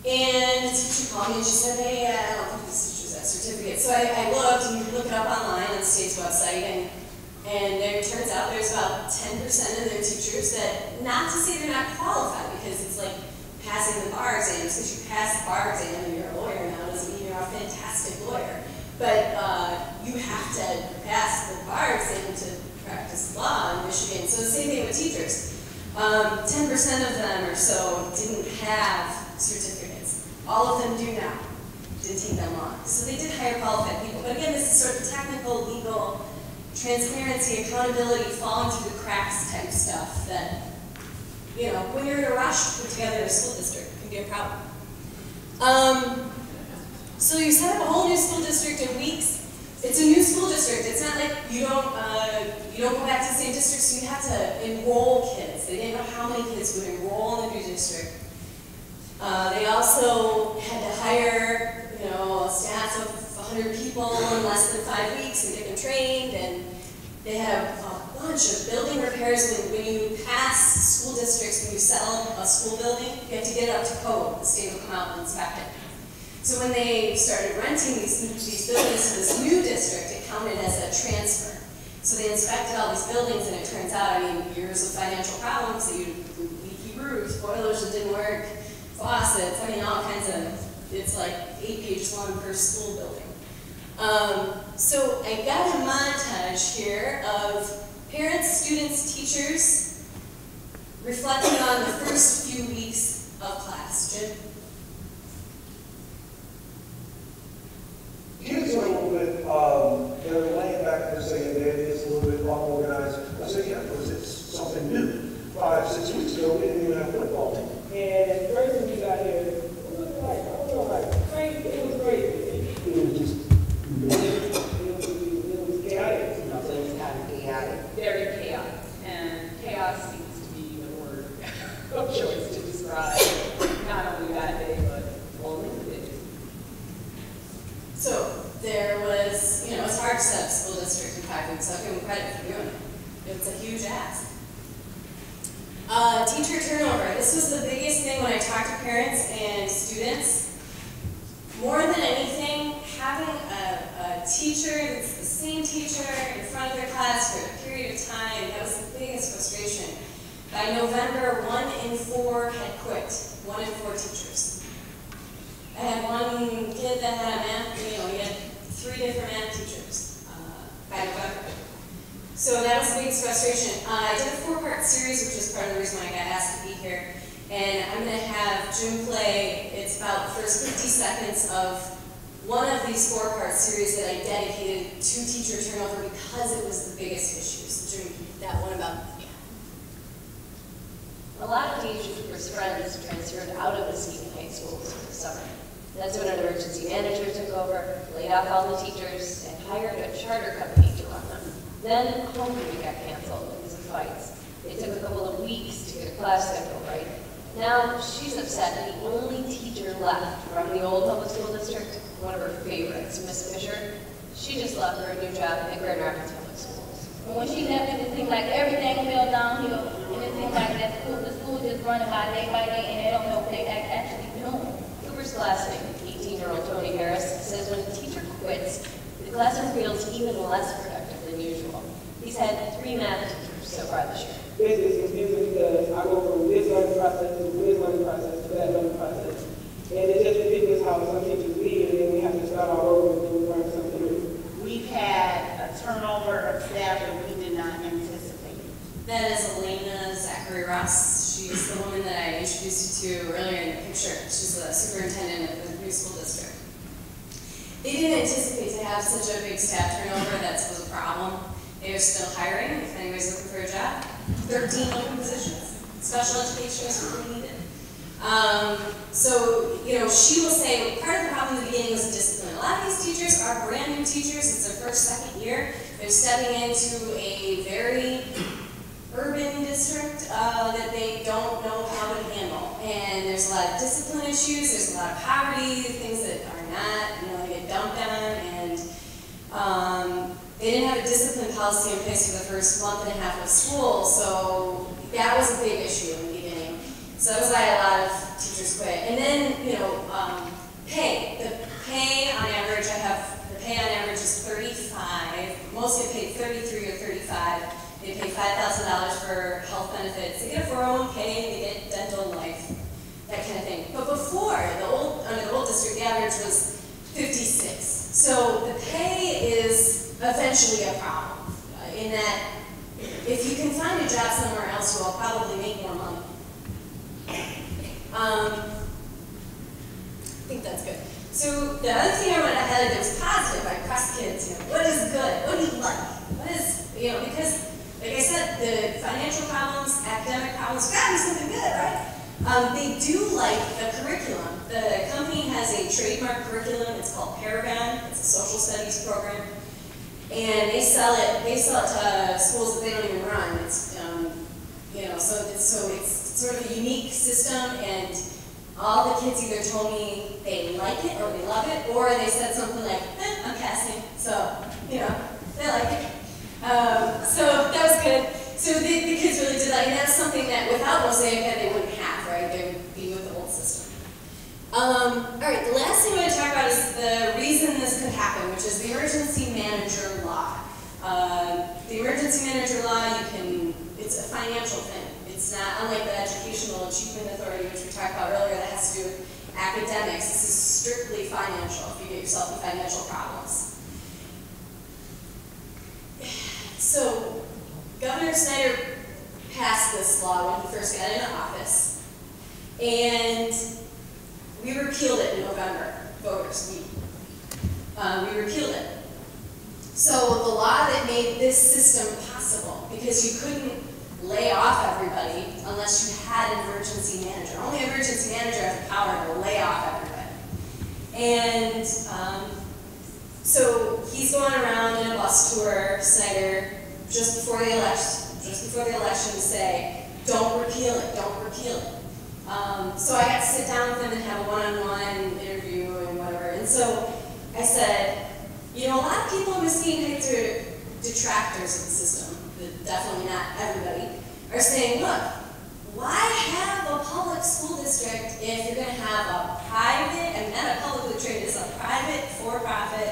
And a teacher called me and she said, hey, I don't think this teacher's that certificate. So I looked, and you can look it up online on the state's website, and it turns out there's about 10% of their teachers that, not to say they're not qualified, because it's like passing the bar exam. Just because you pass the bar exam and you're a lawyer now doesn't mean you're a fantastic lawyer. But you have to pass the bar exam to practice law in Michigan. So the same thing with teachers. 10% of them or so didn't have certificates. All of them do now. Didn't take them long. So they did hire qualified people. But again, this is sort of technical, legal, transparency, accountability, falling through the cracks type stuff that, when you're in a rush to put together a school district, it can be a problem. So you set up a whole new school district in weeks. It's a new school district. It's not like you don't go back to the same district, so you have to enroll kids. They didn't know how many kids would enroll in the new district. They also had to hire, a staff of 100 people in less than 5 weeks and get them trained, and they had a bunch of building repairs. When you pass school districts, when you sell a school building, you have to get it up to code. The state will come out and inspect it. So when they started renting these buildings to this new district, it counted as a transfer. So they inspected all these buildings, and it turns out, I mean, years of financial problems, so leaky roofs, boilers that didn't work, faucets, I mean, all kinds of, it's like 8 pages long per school building. So I got a montage here of parents, students, teachers reflecting on the first few weeks of class. Jim? Kids are a little bit, they're laying back there saying that it's a little bit unorganized. I said, yeah, because it's something new. 5, 6 weeks ago, we didn't even have a football team. And first when we got here, it was like, I don't know, like crazy. It was crazy. It was just, It was chaotic. So it was kind of chaotic. Very chaotic. And chaos seems to be the word of choice to describe not only that day, but all of the days. So there was, you know, it's hard to set up a school district in 5 weeks, so I'll give them credit for doing it. It's a huge ask. Teacher turnover. This was the biggest thing when I talked to parents and students. More than anything, having a teacher that's the same teacher in front of their class for a period of time, that was the biggest frustration. By November, 1 in 4 had quit. 1 in 4 teachers. I had one kid that had a math, you know, he had 3 different math teachers by November. So that was the biggest frustration. I did a 4-part series, which is part of the reason why I got asked to be here. And I'm going to have Jim play, it's about the first 50 seconds of one of these 4-part series that I dedicated to teacher turnover because it was the biggest issue. So Jim, that one about, yeah. A lot of teachers were friends transferred out of Micinski high schools for the summer. That's when an emergency manager took over, laid off all the teachers, and hired a charter company to run them. Then homecoming got canceled because of fights. It took a couple of weeks to get a class schedule right. Now she's upset that the only teacher left from the old public school district, one of her favorites, Miss Fisher, she just left for a new job at Grand Rapids Public Schools. When she left, it seemed like everything fell downhill, and it seemed like that the school just running by day, and they don't know what they actually doing. Cooper's classmate, 18-year-old Tony Harris, says when a teacher quits, the classroom feels even less productive than usual. He's had 3 math teachers so far this year. This is confusing because I go from this learning process to this learning process to that learning process. And it's just ridiculous how some teachers leave and then we have to start all over and we learn something new. We've had a turnover of staff that we did not anticipate. That is Elena Zachary Ross. She's the woman that I introduced you to earlier in the picture. She's the superintendent of the new school district. They didn't anticipate to have such a big staff turnover. That was a problem. They are still hiring if anybody's looking for a job. 13 open positions. Special education is really needed. So, you know, she will say, part of the problem in the beginning was discipline. A lot of these teachers are brand new teachers. It's their first, second year. They're stepping into a very urban district that they don't know how to handle. And there's a lot of discipline issues. There's a lot of poverty, things that are not, you know, they get dumped on. And they didn't have a discipline policy in place for the first month and a half of school. So that was a big issue in the beginning. So that was why a lot of teachers quit. And then, you know, pay. The pay on average, the pay on average is 35. Most get paid 33 or 35. They pay $5,000 for health benefits. They get a 401k, they get dental, life, that kind of thing. But before, under the old district, the average was 56. So the pay is eventually a problem in that if you can find a job somewhere else, you will probably make more money. I think that's good. So the other thing I wanted to highlight that was positive, I pressed kids, you know, what is good? What do you like? What is, you know, because like I said, the financial problems, academic problems, gotta be something good, right? They do like the curriculum. The company has a trademark curriculum, it's called Paragon, it's a social studies program. And they sell it to schools that they don't even run. It's, you know, so it's sort of a unique system, and all the kids either told me they like it or they love it, or they said something like, I'm passing, so, you know, they like it. So that was good. So the kids really did that, and that's something that without Mosaic they wouldn't have, right? They would be with the old system. All right, the last thing I'm going to talk is the emergency manager law. The emergency manager law, it's a financial thing. It's not unlike the Educational Achievement Authority, which we talked about earlier, that has to do with academics. This is strictly financial if you get yourself in financial problems. So Governor Snyder passed this law when he first got into office, and we repealed it in November, voters. We repealed it. So the law that made this system possible, because you couldn't lay off everybody unless you had an emergency manager. Only an emergency manager has the power to lay off everybody. And so he's going around in a bus tour, Snyder, just before the election to say, don't repeal it, don't repeal it. So I got to sit down with him and have a one-on-one interview and whatever. And so I said, you know, a lot of people in Muskegon Heights are detractors of the system, but definitely not everybody, are saying, look, why have a public school district if you're going to have a private, and not a publicly traded, it's a private, for-profit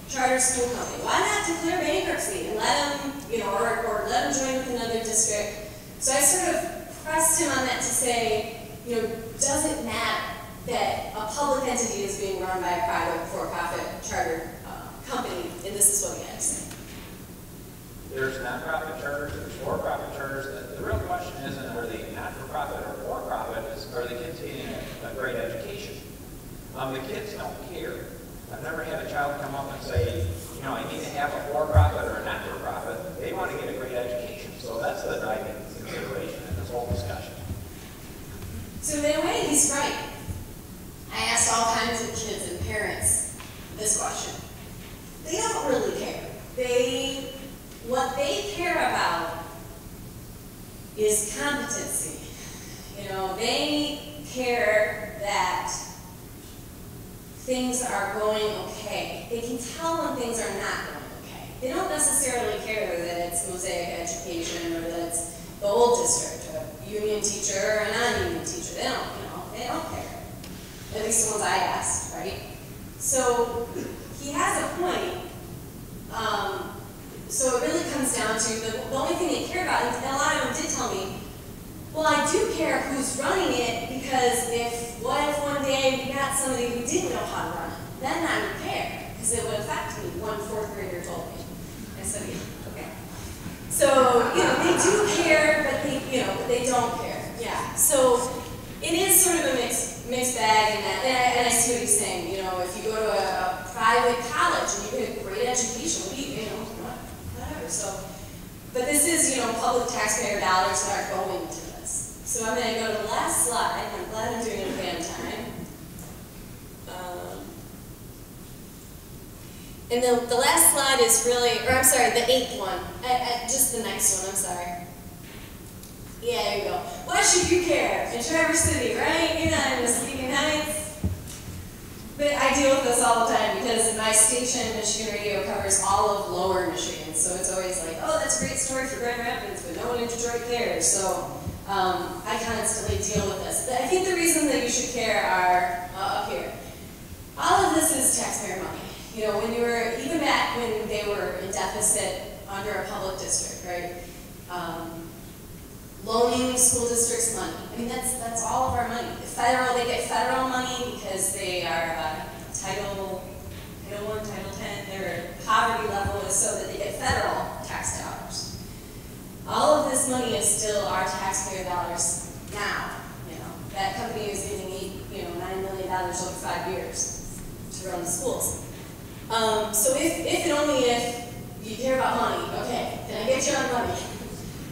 charter school company? Why not declare bankruptcy and let them, you know, or let them join with another district? So I sort of pressed him on that to say, you know, does it matter that a public entity is being run by a private, for-profit charter company? And this is what he had to say. There's nonprofit charters, there's for-profit charters. The real question isn't are they not-for-profit or for-profit, are the kids getting a great education? The kids don't care. I've never had a child come up and say, you know, I need to have a for-profit or a not-for-profit. They want to get a great education. So that's the driving consideration in this whole discussion. So in a way, he's right. I asked all kinds of kids and parents this question. They don't really care. What they care about is competency. You know, they care that things are going okay. They can tell when things are not going okay. They don't necessarily care that it's Mosaic education or that it's the old district, a union teacher or a non-union teacher. They don't, you know, they don't care. At least the ones I asked, right? So he has a point. So it really comes down to the only thing they care about, and a lot of them did tell me, well, I do care who's running it, because what if one day we got somebody who didn't know how to run it? Then I would care, because it would affect me, one fourth grader told me. I said, yeah, okay. So, you know, they do care, but they don't care. Yeah. So it is sort of a mixed bag in that, and I see what he's saying. You know, if you go to a private college and you get a great education, you know, whatever. So, but this is, you know, public taxpayer dollars that are going to this. So I'm going to go to the last slide. I'm glad I'm doing it in fan time. And the last slide is really, or I'm sorry, the 8th one. Just the next one, I'm sorry. Yeah, there you go. Why should you care? In Traverse City, right? You're not in Muskegon Heights. But I deal with this all the time because my station, Michigan Radio, covers all of Lower Michigan. So it's always like, oh, that's a great story for Grand Rapids, but no one in Detroit cares. So I constantly deal with this. I think the reason that you should care are up here. All of this is taxpayer money. You know, when you were, even back when they were in deficit under a public district, right? Loaning school districts money. I mean, that's all of our money. They get federal money because they are Title I, Title 10. Their poverty level is so that they get federal tax dollars. All of this money is still our taxpayer dollars now. You know, that company is getting $9 million over 5 years to run the schools. So if and only if you care about money, okay, then I get you on money.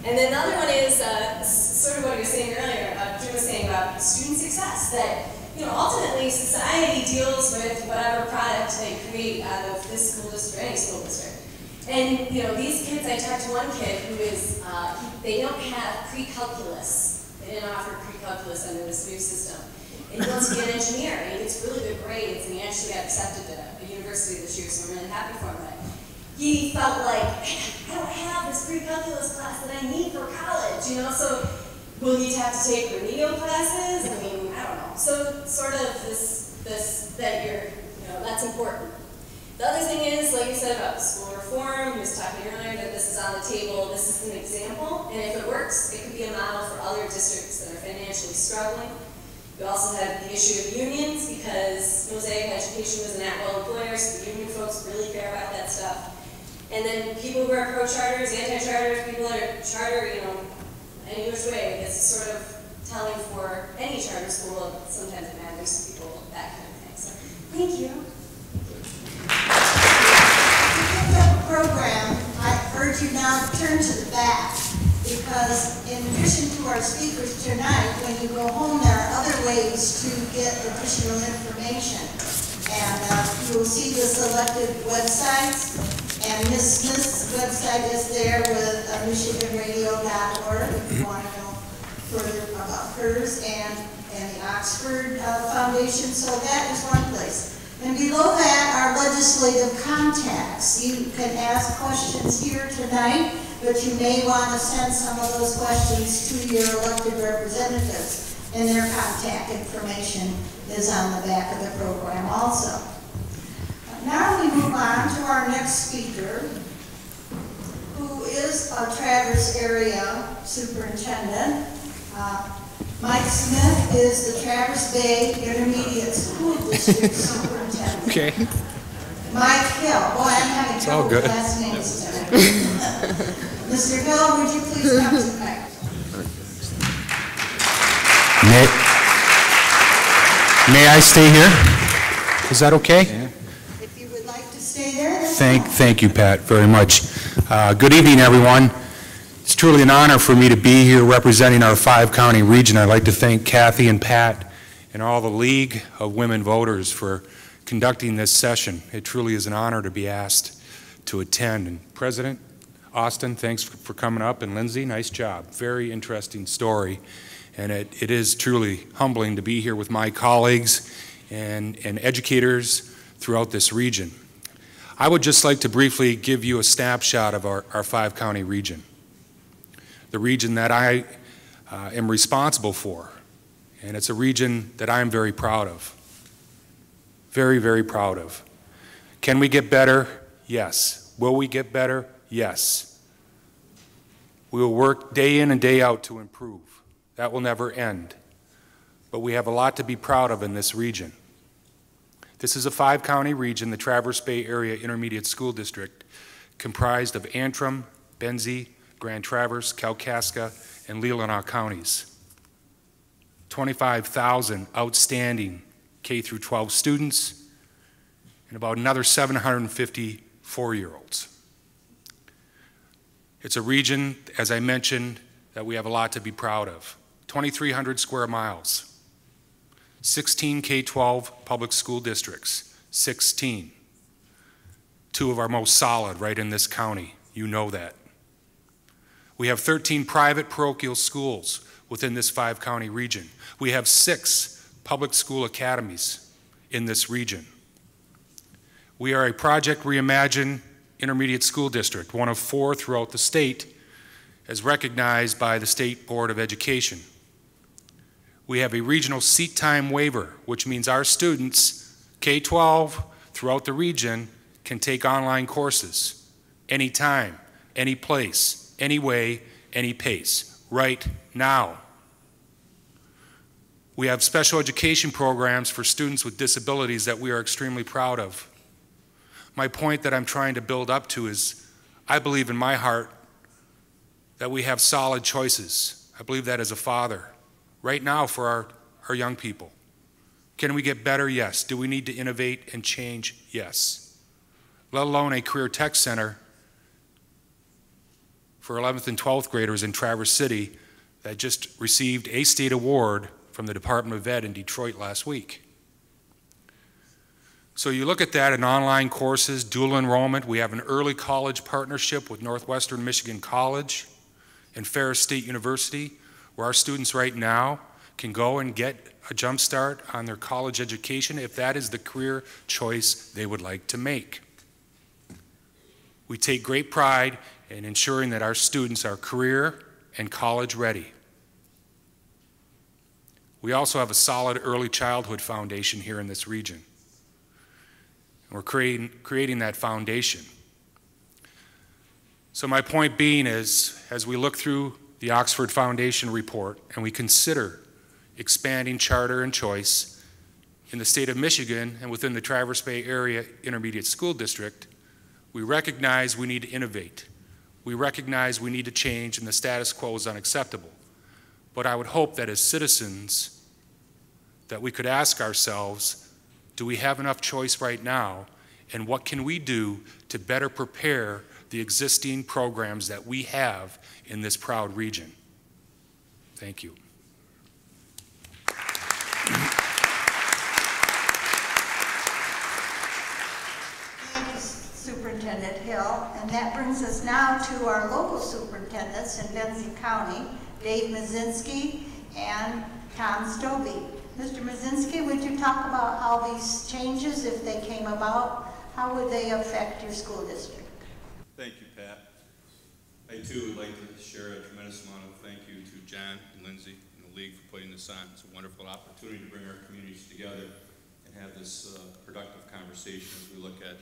And then the other one is sort of what you were saying earlier, Jim was saying about student success, that, you know, ultimately society deals with whatever product they create out of this school district or any school district. And, you know, these kids, I talked to one kid who is, they don't have pre-calculus. They didn't offer pre-calculus under this new system. And he wants to be an engineer, and he gets really good grades, and he actually got accepted to a university this year, so I'm really happy for him. But he felt like, I don't have this pre-calculus class that I need for college, you know, so will he have to take remedial classes? I mean, I don't know. So sort of this that you're, you know, that's important. The other thing is, like you said about school reform, you was talking earlier that this is on the table, this is an example, and if it works, it could be a model for other districts that are financially struggling. We also had the issue of unions, because Mosaic Education was an at-will employer, so the union folks really care about that stuff. And then people who are pro-charters, anti-charters, people that are charter, you know, any which way, it's sort of telling for any charter school, sometimes it matters to people, that kind of thing. So, thank you. Program, I urge you now to turn to the back, because in addition to our speakers tonight, when you go home, there are other ways to get additional information. And you will see the selected websites, and Ms. Smith's website is there with MichiganRadio.org if you want to know further about hers, and the Oxford Foundation, so that is one place. And below that are legislative contacts. You can ask questions here tonight, but you may want to send some of those questions to your elected representatives, and their contact information is on the back of the program also. Now we move on to our next speaker, who is a Traverse Area Superintendent. Mike Smith is the Traverse Bay Intermediate School District Superintendent. Okay. Mike Hill. Boy, I'm having trouble with last names tonight. Mr. Hill, would you please come to the microphone? May I stay here? Is that okay? Yeah. If you would like to stay there. Thank you, Pat, very much. Good evening, everyone. It's truly an honor for me to be here representing our 5-county region. I'd like to thank Kathy and Pat and all the League of Women Voters for conducting this session. It truly is an honor to be asked to attend. And President Austin, thanks for coming up, and Lindsey, nice job. Very interesting story. And it is truly humbling to be here with my colleagues and educators throughout this region. I would just like to briefly give you a snapshot of our 5-county region. The region that I am responsible for, and it's a region that I'm very proud of. Very, very proud of. Can we get better? Yes. Will we get better? Yes. We will work day in and day out to improve. That will never end. But we have a lot to be proud of in this region. This is a 5-county region, the Traverse Bay Area Intermediate School District, comprised of Antrim, Benzie, Grand Traverse, Kalkaska, and Leelanau counties. 25,000 outstanding K-12 students, and about another 750 4-year-olds. It's a region, as I mentioned, that we have a lot to be proud of. 2,300 square miles, 16 K-12 public school districts, 16. 2 of our most solid right in this county, you know that. We have 13 private parochial schools within this 5-county region. We have 6 public school academies in this region. We are a Project Reimagine intermediate school district, one of 4 throughout the state, as recognized by the State Board of Education. We have a regional seat time waiver, which means our students, K-12 throughout the region, can take online courses anytime, any place, any way, any pace, right now. We have special education programs for students with disabilities that we are extremely proud of. My point that I'm trying to build up to is, I believe in my heart that we have solid choices. I believe that as a father, right now for our young people. Can we get better? Yes. Do we need to innovate and change? Yes. Let alone a career tech center for 11th and 12th graders in Traverse City that just received a state award from the Department of Ed in Detroit last week. So you look at that in online courses, dual enrollment. We have an early college partnership with Northwestern Michigan College and Ferris State University, where our students right now can go and get a jump start on their college education if that is the career choice they would like to make. We take great pride in ensuring that our students are career and college ready. We also have a solid early childhood foundation here in this region. We're creating that foundation. So my point being is, as we look through the Oxford Foundation report and we consider expanding charter and choice in the state of Michigan and within the Traverse Bay Area Intermediate School District, we recognize we need to innovate. We recognize we need to change, and the status quo is unacceptable. But I would hope that as citizens that we could ask ourselves, do we have enough choice right now, and what can we do to better prepare the existing programs that we have in this proud region? Thank you. Thank you, Superintendent Hill. And that brings us now to our local superintendents in Benzie County, Dave Micinski and Tom Stobie. Mr. Micinski, would you talk about how these changes, if they came about, how would they affect your school district? Thank you, Pat. I too would like to share a tremendous amount of thank you to John and Lindsey and the League for putting this on. It's a wonderful opportunity to bring our communities together and have this productive conversation as we look at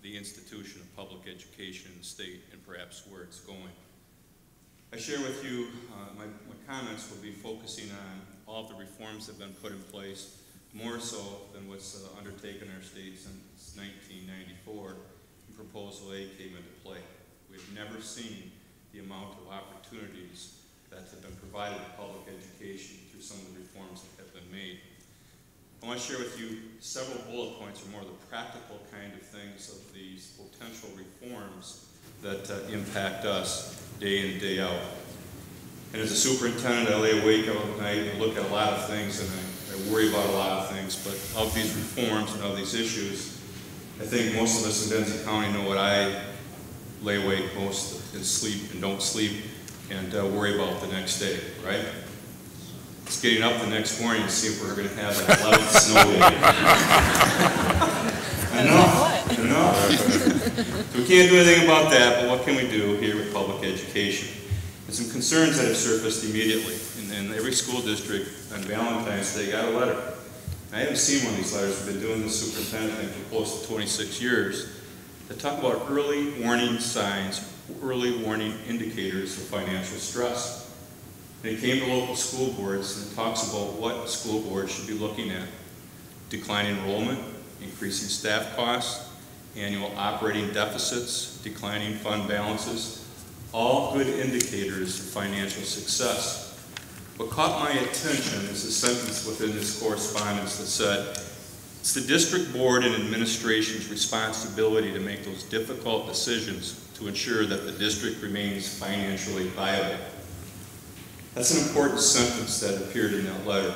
the institution of public education in the state and perhaps where it's going. I share with you, my comments will be focusing on all of the reforms that have been put in place, more so than what's undertaken in our state since 1994. Proposal A came into play. We've never seen the amount of opportunities that have been provided to public education through some of the reforms that have been made. I want to share with you several bullet points, or more of the practical kind of things of these potential reforms that impact us day in and day out. And as a superintendent, I lay awake all night and look at a lot of things, and I worry about a lot of things, but of these reforms and of these issues, I think most of us in Benzie County know what I lay awake most and sleep and don't sleep and worry about the next day, right? It's getting up the next morning to see if we're going to have that 11th snow day. I know. So we can't do anything about that, but what can we do here with public education? And some concerns that have surfaced immediately. And every school district on Valentine's Day got a letter. I haven't seen one of these letters. We've been doing this superintendent thing for close to 26 years that talk about early warning signs, early warning indicators of financial stress. And it came to local school boards and it talks about what school boards should be looking at. Declining enrollment, increasing staff costs, annual operating deficits, declining fund balances, all good indicators of financial success. What caught my attention is a sentence within this correspondence that said, it's the district board and administration's responsibility to make those difficult decisions to ensure that the district remains financially viable. That's an important sentence that appeared in that letter.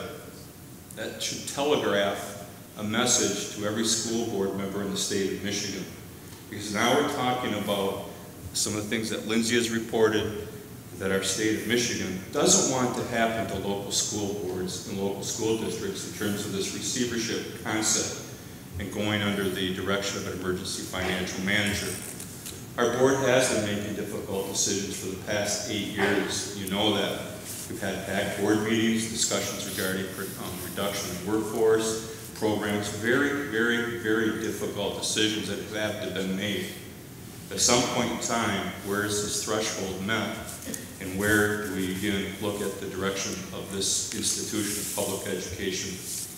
That should telegraph a message to every school board member in the state of Michigan. Because now we're talking about some of the things that Lindsey has reported, that our state of Michigan doesn't want to happen to local school boards and local school districts in terms of this receivership concept and going under the direction of an emergency financial manager. Our board has been making difficult decisions for the past 8 years. You know that. We've had packed board meetings, discussions regarding reduction in workforce, programs, very, very, very difficult decisions that have to been made. At some point in time, where is this threshold met? And where do we again look at the direction of this institution of public education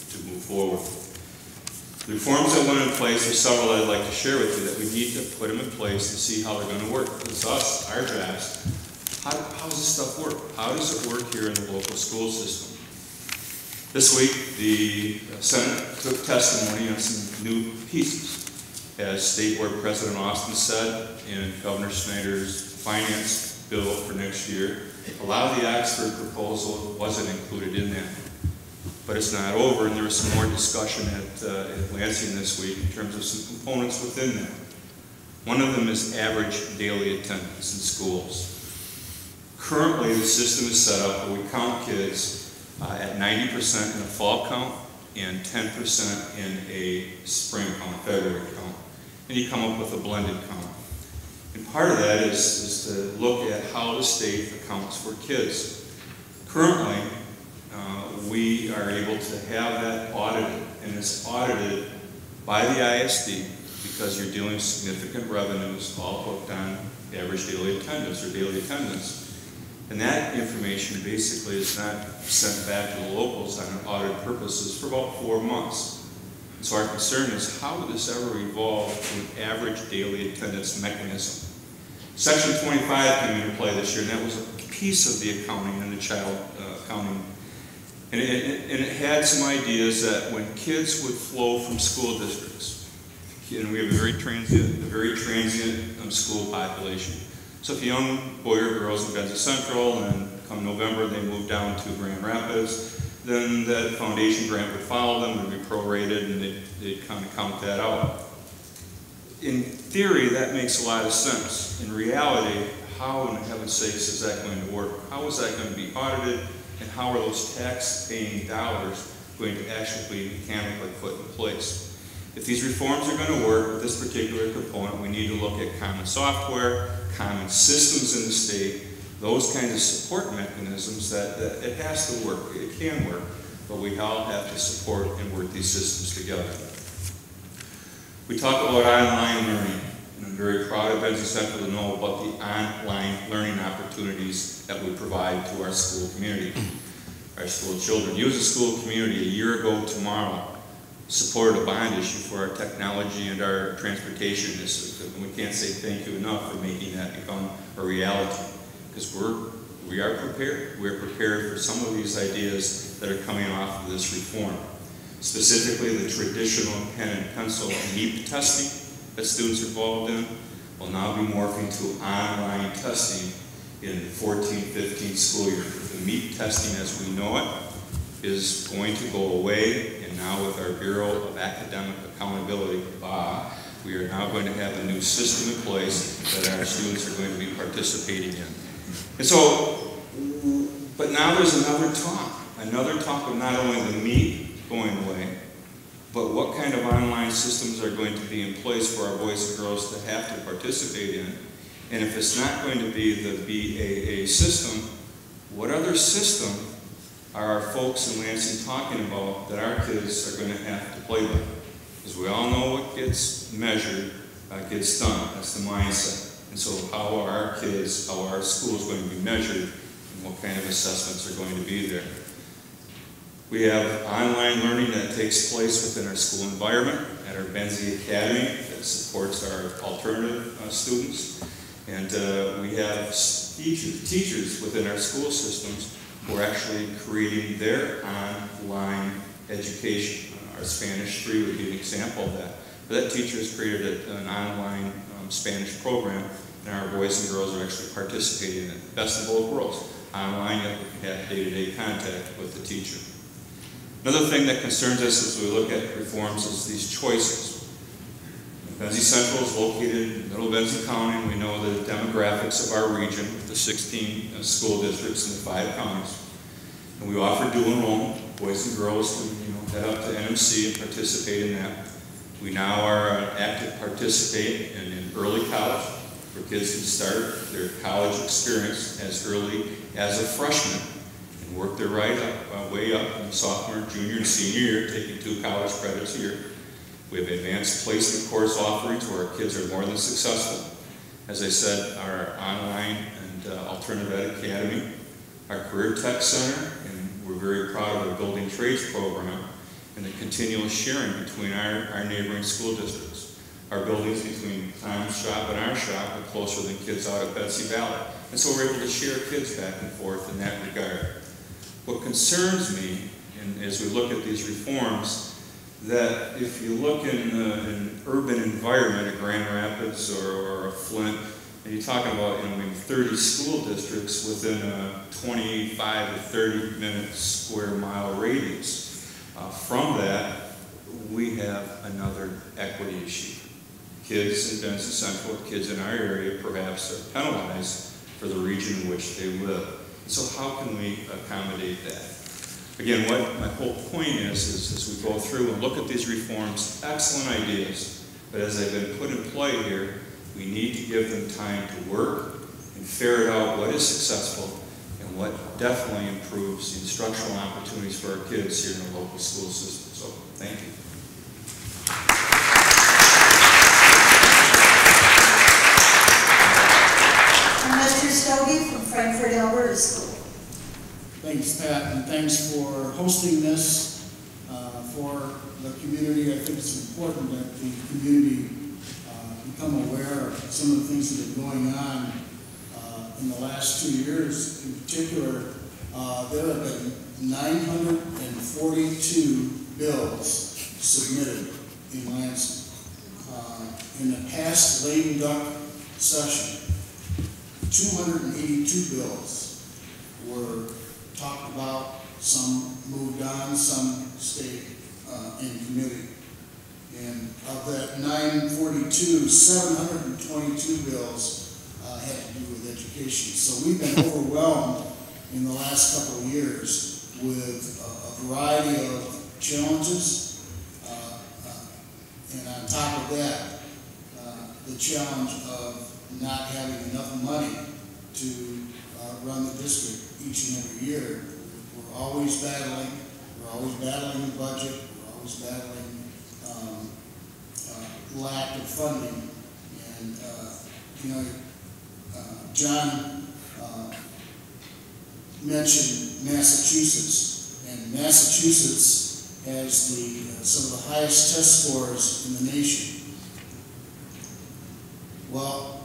to move forward? The reforms that went in place, there's several that I'd like to share with you that we need to put them in place and see how they're going to work. It's us, our jobs. How does this stuff work? How does it work here in the local school system? This week, the Senate took testimony on some new pieces. As State Board President Austin said in Governor Snyder's finance bill for next year, a lot of the Oxford proposal wasn't included in that. But it's not over, and there was some more discussion at Lansing this week in terms of some components within that. One of them is average daily attendance in schools. Currently, the system is set up where we count kids at 90% in a fall count and 10% in a spring count, February count. And you come up with a blended count. And part of that is to look at how the state accounts for kids. Currently, we are able to have that audited, and it's audited by the ISD because you're dealing with significant revenues all hooked on average daily attendance or daily attendance. And that information basically is not sent back to the locals on audit purposes for about 4 months. And so our concern is, how would this ever evolve to an average daily attendance mechanism? Section 25 came into play this year, and that was a piece of the accounting and the child accounting. And it had some ideas that when kids would flow from school districts, and we have a very transient school population. So if a young boy or girl is in Benzie Central and come November they move down to Grand Rapids, then that foundation grant would follow them, would be prorated, and they'd kind of count that out. In theory, that makes a lot of sense. In reality, how in heaven's sakes is that going to work? How is that going to be audited? And how are those tax-paying dollars going to actually be mechanically put in place? If these reforms are going to work with this particular component, we need to look at common software, common systems in the state, those kinds of support mechanisms that it has to work. It can work, but we all have to support and work these systems together. We talk about online learning, and I'm very proud of Benzie Central to know about the online learning opportunities that we provide to our school community, our school children. You as a school community, a year ago tomorrow, supported a bond issue for our technology and our transportation district. And we can't say thank you enough for making that become a reality, because we are prepared. We're prepared for some of these ideas that are coming off of this reform. Specifically, the traditional pen and pencil and NEEP testing that students are involved in will now be morphing to online testing in the 14-15 school year. The MEEP testing as we know it is going to go away, and now with our Bureau of Academic Accountability, we are now going to have a new system in place that our students are going to be participating in. And so, but now there's another talk of not only the MEEP going away, but what kind of online systems are going to be in place for our boys and girls to have to participate in. And if it's not going to be the BAA system, what other system are our folks in Lansing talking about that our kids are going to have to play by? Because we all know what gets measured gets done. That's the mindset. And so how are our kids, how are our schools going to be measured, and what kind of assessments are going to be there? We have online learning that takes place within our school environment at our Benzie Academy that supports our alternative students. And we have teachers within our school systems who are actually creating their online education. Our Spanish 3 would be an example of that. But that teacher has created an online Spanish program, and our boys and girls are actually participating in it. Best of both worlds. Online, yet we can have day-to-day contact with the teacher. Another thing that concerns us as we look at reforms is these choices. Benzie Central is located in Middle Benzie County, and we know the demographics of our region, the 16 school districts in the 5 counties. And we offer dual enrollment. Boys and girls can head up to NMC and participate in that. We now are active participate in early college, where kids can start their college experience as early as a freshman and work their way up in sophomore, junior, and senior year, taking 2 college credits a year. We have advanced placement course offerings where our kids are more than successful. As I said, our online and alternative ed academy, our career tech center, and we're very proud of our building trades program and the continual sharing between our neighboring school districts. Our buildings between Tom's shop and our shop are closer than kids out at Betsy Valley. And so we're able to share kids back and forth in that regard. What concerns me, and as we look at these reforms, that if you look in an urban environment, a Grand Rapids or a Flint, and you're talking about maybe 30 school districts within a 25 to 30 minute square mile radius. From that, we have another equity issue. Kids in Benzie Central, kids in our area perhaps are penalized for the region in which they live. So how can we accommodate that? Again, what my whole point is as we go through and look at these reforms, excellent ideas, but as they've been put in play here, we need to give them time to work and ferret out what is successful and what definitely improves the instructional opportunities for our kids here in the local school system. So, thank you. Thanks, Pat, and thanks for hosting this for the community. I think it's important that the community become aware of some of the things that are going on in the last 2 years. In particular, there have been 942 bills submitted in Lansing. In the past lame duck session, 282 bills were talked about, some moved on, some stayed in committee. And of that 942, 722 bills had to do with education. So we've been overwhelmed in the last couple of years with a variety of challenges. And on top of that, the challenge of not having enough money to run the district each and every year. We're always battling the budget, we're always battling lack of funding. And, you know, John mentioned Massachusetts, and Massachusetts has some of the highest test scores in the nation. Well,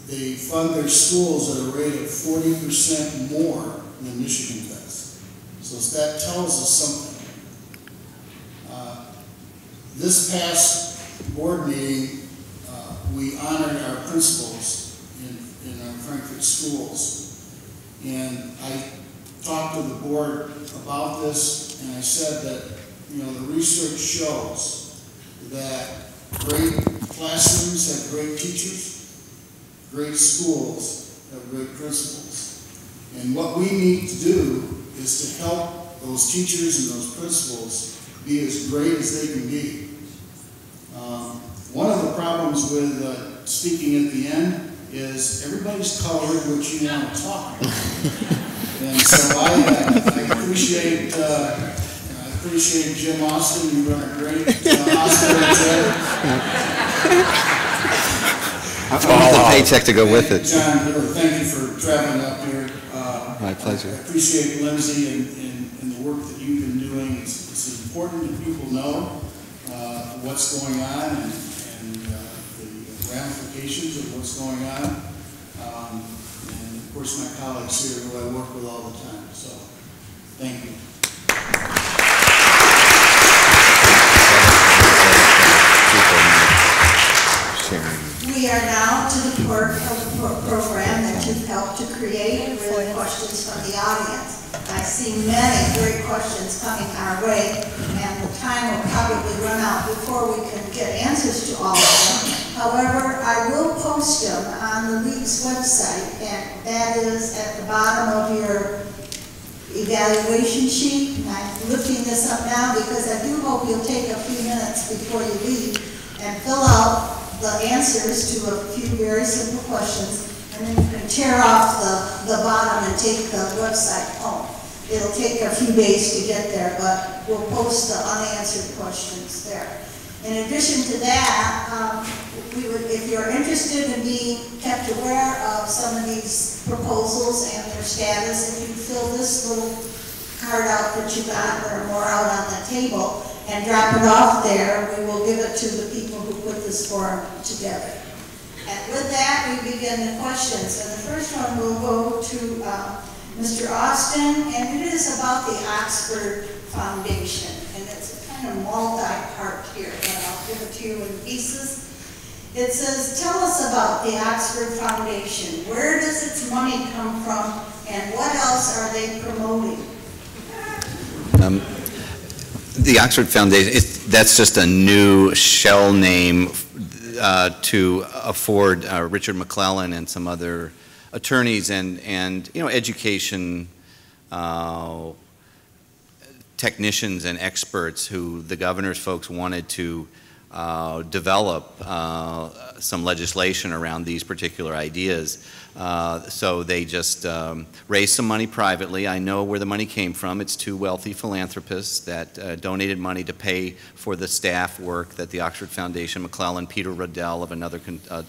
they fund their schools at a rate of 40% more than Michigan does. So that tells us something. This past board meeting, we honored our principals in our Frankfort schools. And I talked to the board about this, and I said that, you know, the research shows that great classrooms have great teachers, great schools have great principals. And what we need to do is to help those teachers and those principals be as great as they can be. One of the problems with speaking at the end is everybody's colored what you want to talk about. And so I appreciate Jim Austin. You run a great hospital there. I want the paycheck to go with it. John, thank you for traveling up here. My pleasure. I appreciate Lindsey and the work that you've been doing. It's important that people know what's going on and the ramifications of what's going on. And of course my colleagues here who I work with all the time. So thank you. We are now to the part of the program that you've helped to create with questions from the audience. I see many great questions coming our way, and the time will probably run out before we can get answers to all of them. However, I will post them on the League's website, and that is at the bottom of your evaluation sheet. And I'm looking this up now because I do hope you'll take a few minutes before you leave and fill out the answers to a few very simple questions, and then you can tear off the bottom and take the website home. It'll take a few days to get there, but we'll post the unanswered questions there. In addition to that, if you're interested in being kept aware of some of these proposals and their status, if you fill this little card out that you got, there are more out on the table, and drop it off there, we will give it to the people who put this forum together. And with that, we begin the questions. And the first one will go to Mr. Austin, and it is about the Oxford Foundation. And it's kind of multi-part here, but I'll give it to you in pieces. It says, tell us about the Oxford Foundation. Where does its money come from, and what else are they promoting? The Oxford Foundation, that's just a new shell name to afford Richard McClellan and some other attorneys and you know, education technicians and experts who the governor's folks wanted to develop some legislation around these particular ideas. So they just raised some money privately. I know where the money came from. It's two wealthy philanthropists that donated money to pay for the staff work that the Oxford Foundation, McClellan, Peter Riddell of another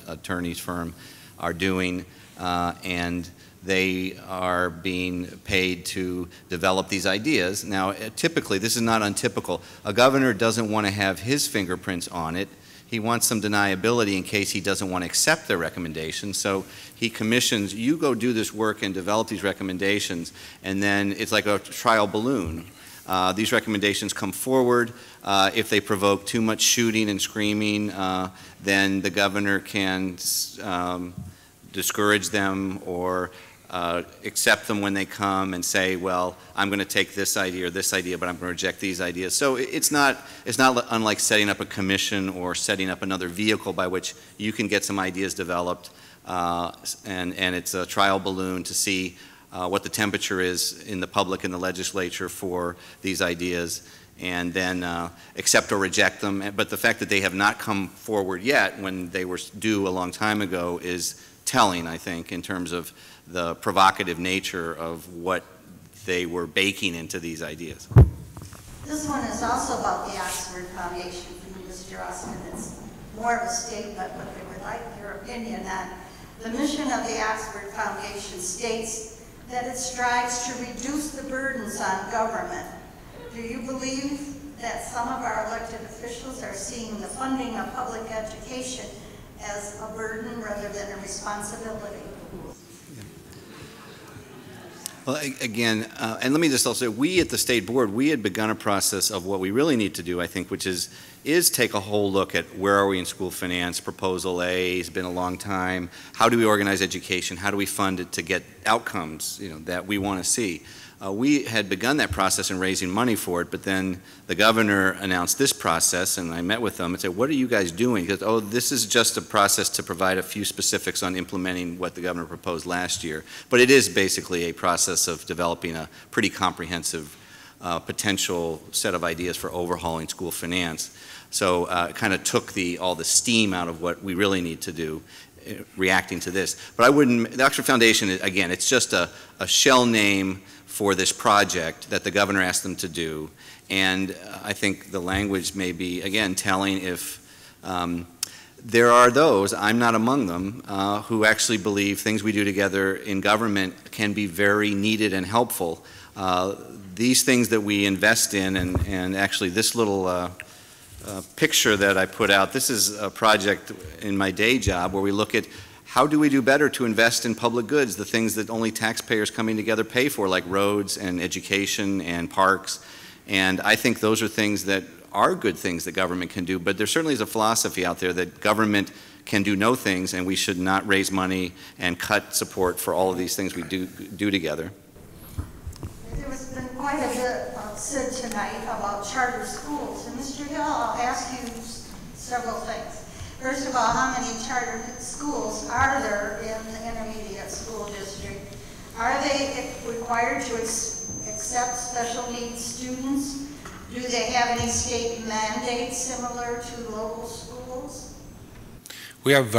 attorney's firm are doing, and they are being paid to develop these ideas. Now, typically, this is not untypical. A governor doesn't want to have his fingerprints on it. He wants some deniability in case he doesn't want to accept their recommendations. So he commissions, you go do this work and develop these recommendations, and then it's like a trial balloon. These recommendations come forward. If they provoke too much shooting and screaming, then the governor can discourage them or accept them when they come and say, well, I'm going to take this idea or this idea, but I'm going to reject these ideas. So it's not unlike setting up a commission or setting up another vehicle by which you can get some ideas developed, and it's a trial balloon to see what the temperature is in the public and the legislature for these ideas, and then accept or reject them. But the fact that they have not come forward yet when they were due a long time ago is telling, I think, in terms of the provocative nature of what they were baking into these ideas. This one is also about the Oxford Foundation from Mr. Austin. It's more of a statement, but they would like your opinion on the mission of the Oxford Foundation states that it strives to reduce the burdens on government. Do you believe that some of our elected officials are seeing the funding of public education as a burden rather than a responsibility? Well, again, and let me just also say, we at the state board, we had begun a process of what we really need to do, I think, which is take a whole look at where are we in school finance. Proposal A has been a long time. How do we organize education? How do we fund it to get outcomes, that we want to see? We had begun that process in raising money for it, but then the governor announced this process, and I met with them and said, what are you guys doing? Because, oh, this is just a process to provide a few specifics on implementing what the governor proposed last year. But it is basically a process of developing a pretty comprehensive potential set of ideas for overhauling school finance. So it kind of took all the steam out of what we really need to do reacting to this. But I wouldn't, the Oxford Foundation, again, it's just a shell name for this project that the governor asked them to do. And I think the language may be, again, telling if there are those, I'm not among them, who actually believe things we do together in government can be very needed and helpful. These things that we invest in, and actually this little picture that I put out, this is a project in my day job where we look at how do we do better to invest in public goods, the things that only taxpayers coming together pay for, like roads and education and parks. And I think those are things that are good things that government can do, but there certainly is a philosophy out there that government can do no things and we should not raise money and cut support for all of these things we do together. There has been quite a bit said tonight about charter schools. And Mr. Hill, I'll ask you several things. First of all, how many charter schools are there in the intermediate school district? Are they required to accept special needs students? Do they have any state mandates similar to local schools? We have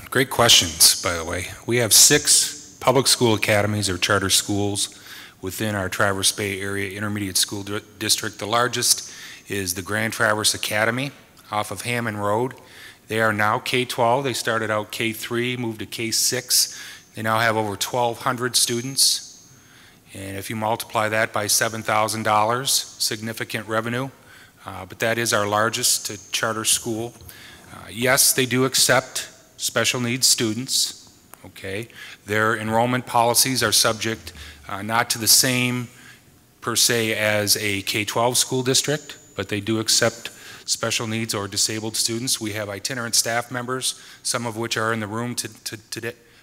great questions, by the way. We have 6 public school academies or charter schools within our Traverse Bay Area Intermediate School District. The largest is the Grand Traverse Academy off of Hammond Road. They are now K-12. They started out K-3, moved to K-6. They now have over 1,200 students. And if you multiply that by $7,000, significant revenue. But that is our largest charter school. Yes, they do accept special needs students. Okay, their enrollment policies are subject not to the same per se as a K-12 school district, but they do accept special needs or disabled students. We have itinerant staff members, some of which are in the room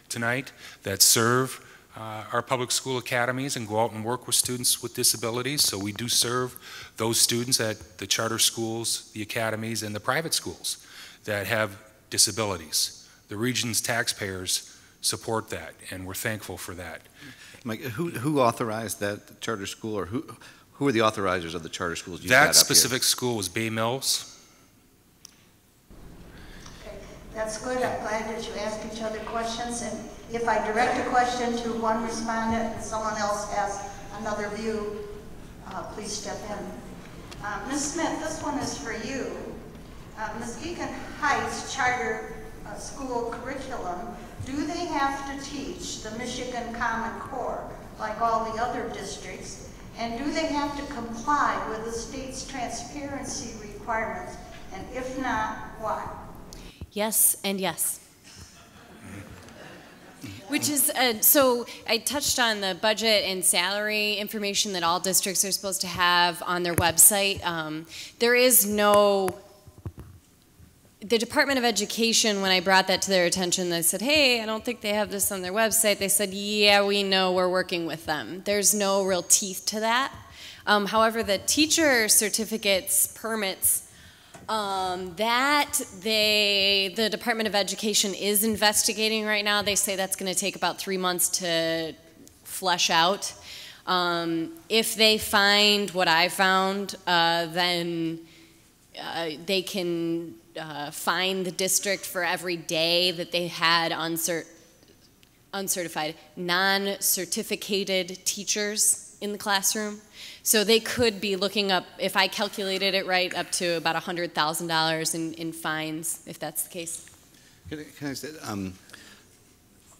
tonight, that serve our public school academies and go out and work with students with disabilities. So we do serve those students at the charter schools, the academies, and the private schools that have disabilities. The region's taxpayers support that, and we're thankful for that. Mike, who authorized that charter school, or who are the authorizers of the charter schools you That specific school was Bay Mills. Okay, that's good. I'm glad that you asked each other questions. And if I direct a question to one respondent and someone else has another view, please step in. Ms. Smith, this one is for you. Muskegon Heights charter school curriculum, do they have to teach the Michigan Common Core like all the other districts? And do they have to comply with the state's transparency requirements? And if not, why? Yes and yes. Which is, so I touched on the budget and salary information that all districts are supposed to have on their website. There is no, the Department of Education, when I brought that to their attention, they said, hey, I don't think they have this on their website. They said, yeah, we know, we're working with them. There's no real teeth to that. However, the teacher certificates, permits, the Department of Education is investigating right now. They say that's going to take about 3 months to flesh out. If they find what I found, then they can fine the district for every day that they had uncertified, non-certificated teachers in the classroom. So they could be looking up, if I calculated it right, up to about $100,000 in fines, if that's the case. Can I say,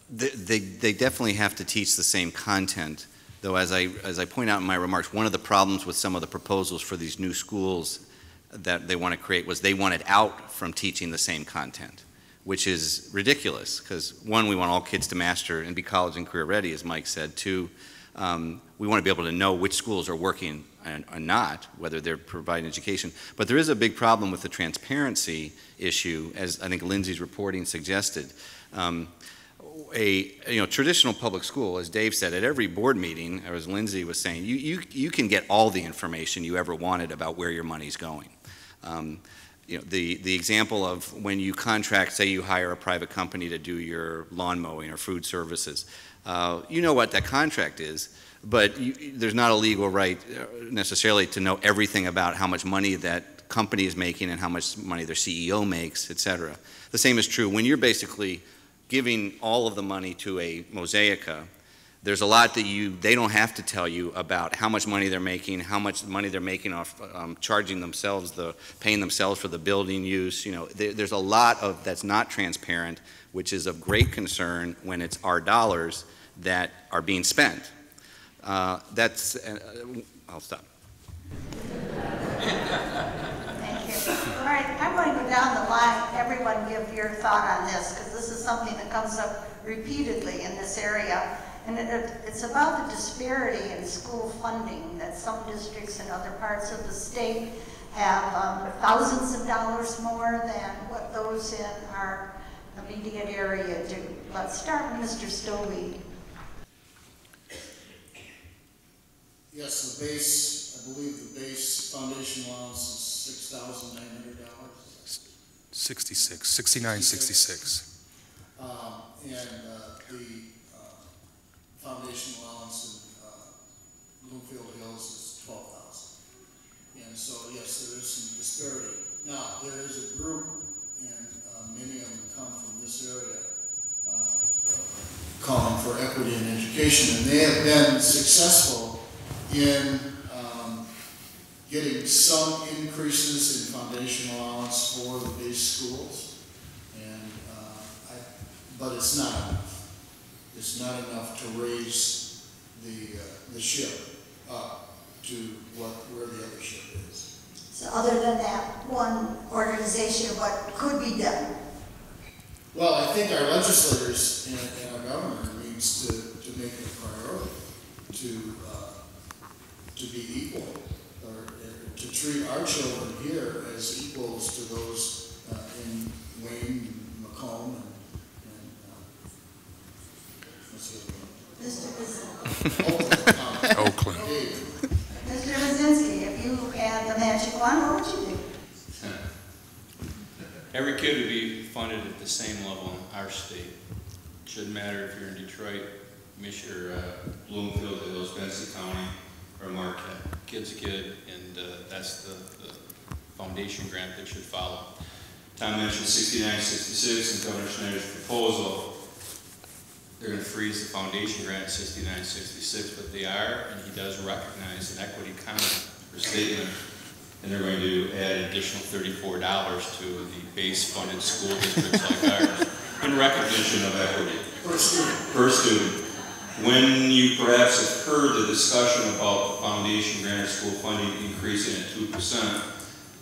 they definitely have to teach the same content, though as I point out in my remarks, one of the problems with some of the proposals for these new schools that they want to create was they wanted out from teaching the same content, which is ridiculous, because one, we want all kids to master and be college and career ready, as Mike said. Two, we want to be able to know which schools are working and not, whether they're providing education. But there is a big problem with the transparency issue, as I think Lindsey's reporting suggested. Traditional public school, as Dave said, at every board meeting, or as Lindsey was saying, you can get all the information you ever wanted about where your money's going. The example of when you contract, say you hire a private company to do your lawn mowing or food services, you know what that contract is, but there's not a legal right necessarily to know everything about how much money that company is making and how much money their CEO makes, et cetera. The same is true when you're basically giving all of the money to a Mosaica. There's a lot that they don't have to tell you about how much money they're making, how much money they're making off charging themselves, paying themselves for the building use. There's a lot of that's not transparent, which is of great concern when it's our dollars that are being spent. I'll stop. Thank you. All right, I'm going to go down the line. Everyone give your thought on this, because this is something that comes up repeatedly in this area. And it's about the disparity in school funding, that some districts in other parts of the state have thousands of dollars more than what those in our immediate area do. Let's start with Mr. Stobie. Yes, the base, I believe the base foundation allowance is $6,900. 69.66. And the foundation allowance in Bloomfield Hills is $12,000. And so, yes, there is some disparity. Now, there is a group, and many of them come from this area, calling for equity in education, and they have been successful in getting some increases in foundation allowance for the base schools, and but it's not enough. It's not enough to raise the ship up to where the other ship is. So other than that one organization, what could be done? Well, I think our legislators and our government needs to make it a priority to be equal, or to treat our children here as equals to those in Wayne, Macomb, and Oakland. Mr. Micinski, if you had the magic wand, what would you do? Every kid would be funded at the same level in our state. It shouldn't matter if you're in Detroit, Michigan, or Bloomfield, Hills, Benzie County, or Marquette. Kid's a kid, and that's the foundation grant that should follow. Tom mentioned 6966 and Governor Schneider's proposal. They're going to freeze the foundation grant at 6966, but they are, and he does recognize an equity comment or statement, and they're going to add an additional $34 to the base funded school districts like ours in recognition of equity. Per student. Per student. When you perhaps have heard the discussion about the foundation granted school funding increasing at 2%,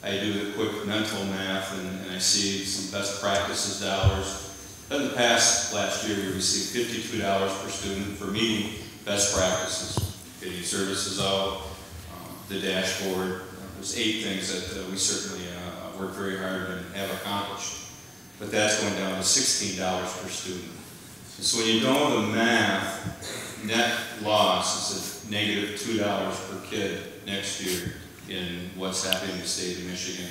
I do the quick mental math and I see some best practices dollars. In the last year, we received $52 per student for meeting best practices, getting services out, the dashboard. There's 8 things that we certainly worked very hard and have accomplished. But that's going down to $16 per student. And so when you know the math, net loss is a negative $2 per kid next year in what's happening in the state of Michigan.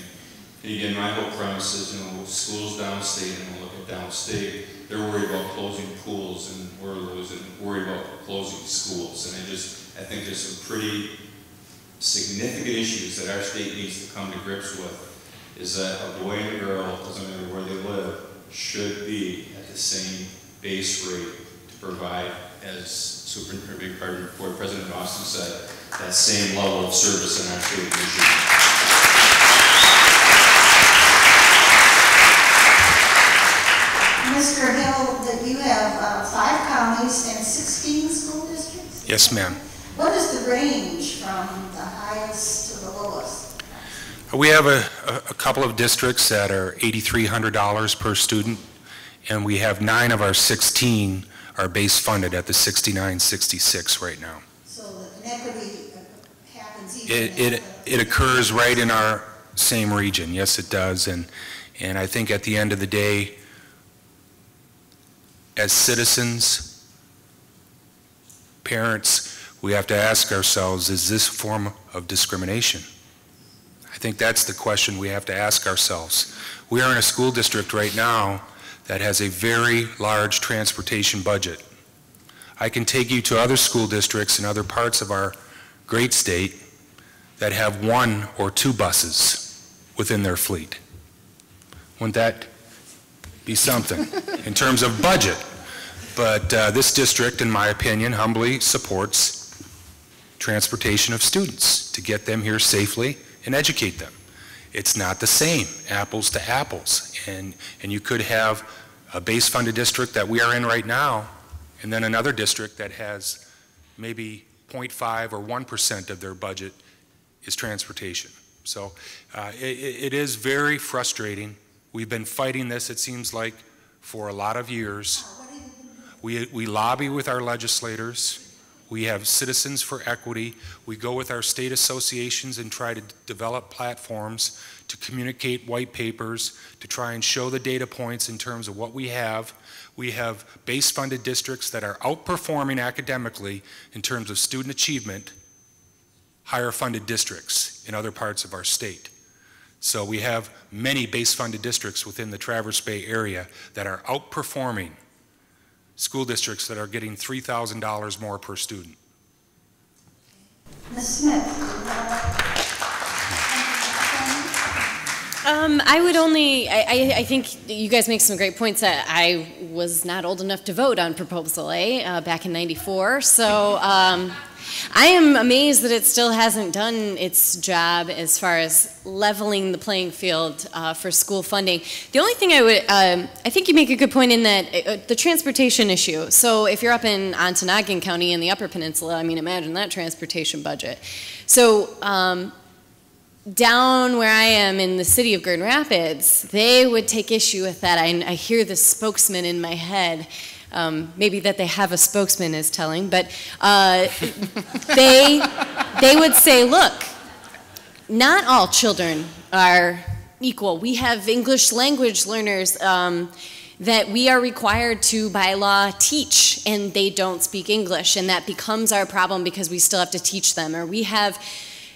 And again, my whole premise is, schools downstate, and we'll look at downstate, they're worried about closing pools, and we're worried about closing schools. And I think there's some pretty significant issues that our state needs to come to grips with, is that a boy and a girl, doesn't matter where they live, should be at the same base rate to provide, as Board President Austin said, that same level of service in our state of Michigan. Mr. Hill, that you have 5 counties and 16 school districts? Yes, ma'am. What is the range from the highest to the lowest? We have a couple of districts that are $8,300 per student, and we have 9 of our 16 are base funded at the $69.66 right now. So the inequity happens even It occurs right in our same region. Yes, it does. And I think at the end of the day, as citizens, parents, we have to ask ourselves, is this a form of discrimination? I think that's the question we have to ask ourselves. We are in a school district right now that has a very large transportation budget. I can take you to other school districts in other parts of our great state that have 1 or 2 buses within their fleet. Wouldn't that be something in terms of budget? But this district, in my opinion, humbly supports transportation of students to get them here safely and educate them. It's not the same, apples to apples. And you could have a base funded district that we are in right now, and then another district that has maybe 0.5 or 1% of their budget is transportation. So it is very frustrating. We've been fighting this, it seems like, for a lot of years. We lobby with our legislators. We have Citizens for Equity. We go with our state associations and try to develop platforms to communicate white papers, to try and show the data points in terms of what we have. We have base funded districts that are outperforming academically in terms of student achievement, higher funded districts in other parts of our state. So we have many base funded districts within the Traverse Bay area that are outperforming school districts that are getting $3,000 more per student. Ms. Smith. I would only, I think you guys make some great points. That I was not old enough to vote on Proposal A back in '94, so I am amazed that it still hasn't done its job as far as leveling the playing field for school funding. The only thing I would, I think you make a good point in that the transportation issue. So if you're up in Ontonagon County in the Upper Peninsula, I mean, imagine that transportation budget. So down where I am in the city of Grand Rapids, they would take issue with that. I hear the spokesman in my head. Maybe that they have a spokesman is telling, but they would say, look, not all children are equal. We have English language learners that we are required to, by law, teach, and they don't speak English, and that becomes our problem because we still have to teach them. Or we have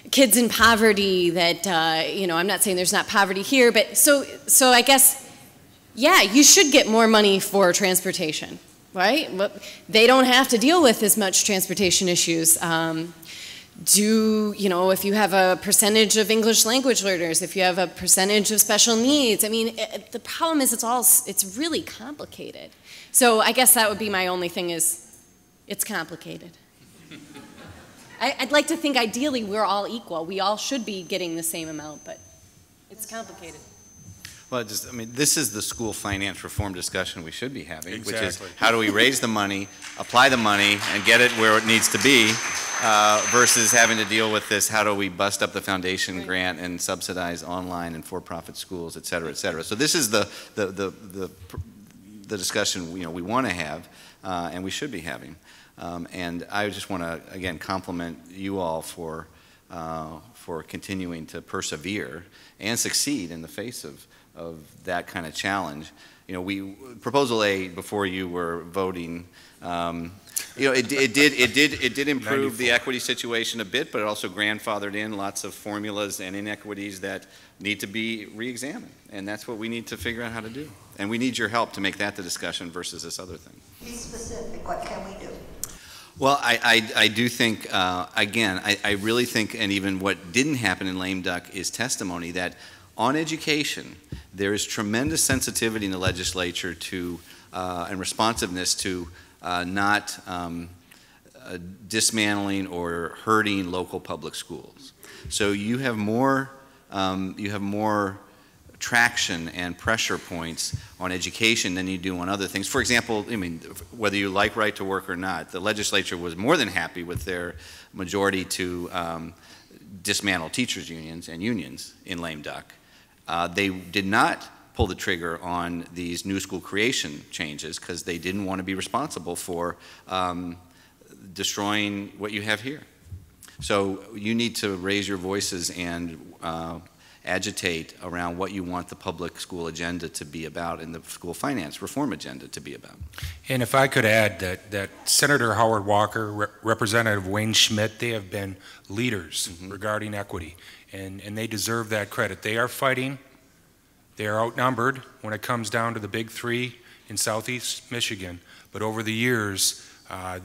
kids in poverty that, you know, I'm not saying there's not poverty here, but so I guess, yeah, you should get more money for transportation, right? They don't have to deal with as much transportation issues. You know, if you have a percentage of English language learners, if you have a percentage of special needs, I mean, the problem is it's really complicated. So I guess that would be my only thing is, it's complicated. I'd like to think ideally we're all equal. We all should be getting the same amount, but it's complicated. Well, I mean, this is the school finance reform discussion we should be having, which is Exactly. how do we raise the money, apply the money, and get it where it needs to be, versus having to deal with this, how do we bust up the foundation grant and subsidize online and for-profit schools, et cetera, et cetera. So this is the discussion we want to have, and we should be having. And I just want to, again, compliment you all for continuing to persevere and succeed in the face of that kind of challenge. Proposal A, before you were voting, it did improve the equity situation a bit, but it also grandfathered in lots of formulas and inequities that need to be re-examined. And that's what we need to figure out how to do. And we need your help to make that the discussion versus this other thing. Be specific, what can we do? Well, I do think, again, I really think, and even what didn't happen in lame duck is testimony that on education, there is tremendous sensitivity in the legislature to, and responsiveness to not dismantling or hurting local public schools. So you have more traction and pressure points on education than you do on other things. For example, I mean, whether you like right to work or not, the legislature was more than happy with their majority to dismantle teachers' unions and unions in lame duck. They did not pull the trigger on these new school creation changes because they didn't want to be responsible for destroying what you have here. So you need to raise your voices and agitate around what you want the public school agenda to be about and the school finance reform agenda to be about. And if I could add that Senator Howard Walker, Representative Wayne Schmidt, they have been leaders regarding equity, and they deserve that credit. They are fighting. They are outnumbered when it comes down to the big three in Southeast Michigan, but over the years,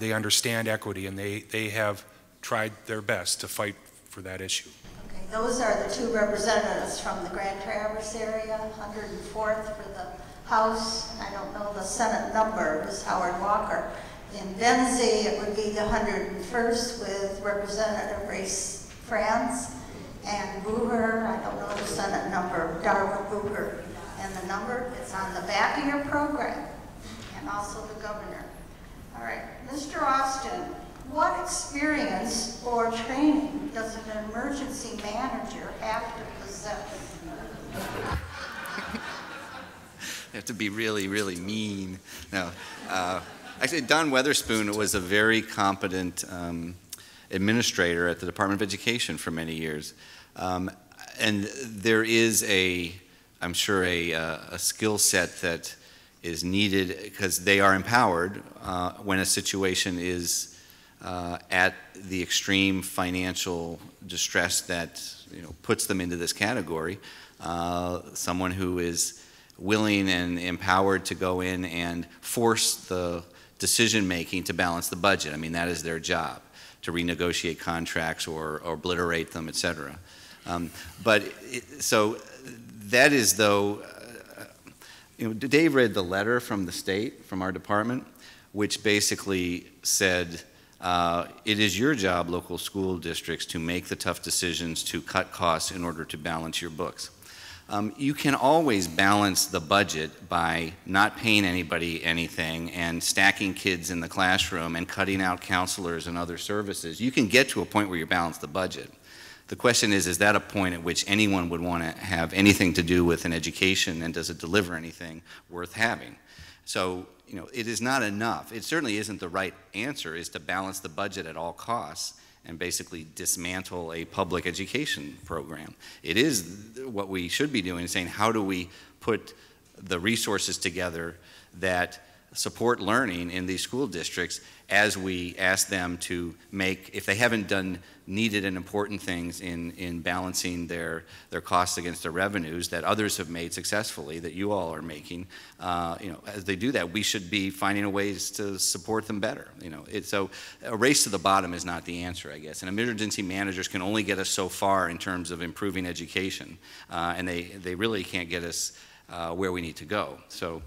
they understand equity, and they have tried their best to fight for that issue. Okay, those are the two representatives from the Grand Traverse area, 104th for the House, and I don't know the Senate number, it was Howard Walker. In Benzie, it would be the 101st with Representative Race France, and Booher, I don't know the Senate number, Darwin Booher. And the number, it's on the back of your program, and also the governor. All right, Mr. Austin, what experience or training does an emergency manager have to possess? They have to be really, really mean. No, actually, Don Weatherspoon was a very competent administrator at the Department of Education for many years. And there is I'm sure a skill set that is needed because they are empowered when a situation is at the extreme financial distress that puts them into this category. Someone who is willing and empowered to go in and force the decision making to balance the budget. I mean, that is their job, to renegotiate contracts or obliterate them, et cetera. So that is, though, Dave read the letter from the state, from our department, which basically said, it is your job, local school districts, to make the tough decisions to cut costs in order to balance your books. You can always balance the budget by not paying anybody anything and stacking kids in the classroom and cutting out counselors and other services. You can get to a point where you balance the budget. The question is that a point at which anyone would want to have anything to do with an education, and does it deliver anything worth having? So, it is not enough. It certainly isn't the right answer, is to balance the budget at all costs and basically dismantle a public education program. It is what we should be doing, saying how do we put the resources together that support learning in these school districts as we ask them to make, if they haven't done needed and important things in balancing their costs against their revenues that others have made successfully, that you all are making, as they do that, we should be finding ways to support them better. So a race to the bottom is not the answer, I guess. And emergency managers can only get us so far in terms of improving education, and they really can't get us where we need to go. So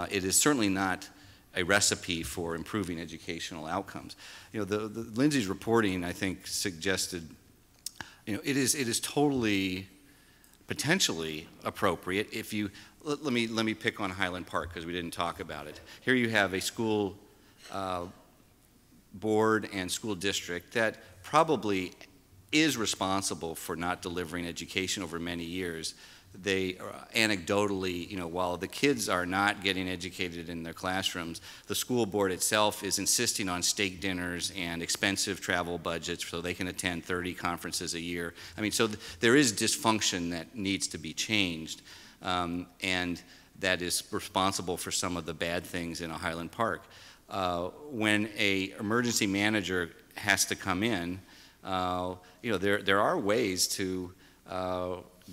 it is certainly not a recipe for improving educational outcomes. The Lindsey's reporting, I think, suggested, it is totally potentially appropriate if you, let me pick on Highland Park because we didn't talk about it. Here you have a school board and school district that probably is responsible for not delivering education over many years. They anecdotally, you know, while the kids are not getting educated in their classrooms, the school board itself is insisting on steak dinners and expensive travel budgets so they can attend 30 conferences a year. I mean, so there is dysfunction that needs to be changed, and that is responsible for some of the bad things in a Highland Park. When a emergency manager has to come in, you know, there are ways to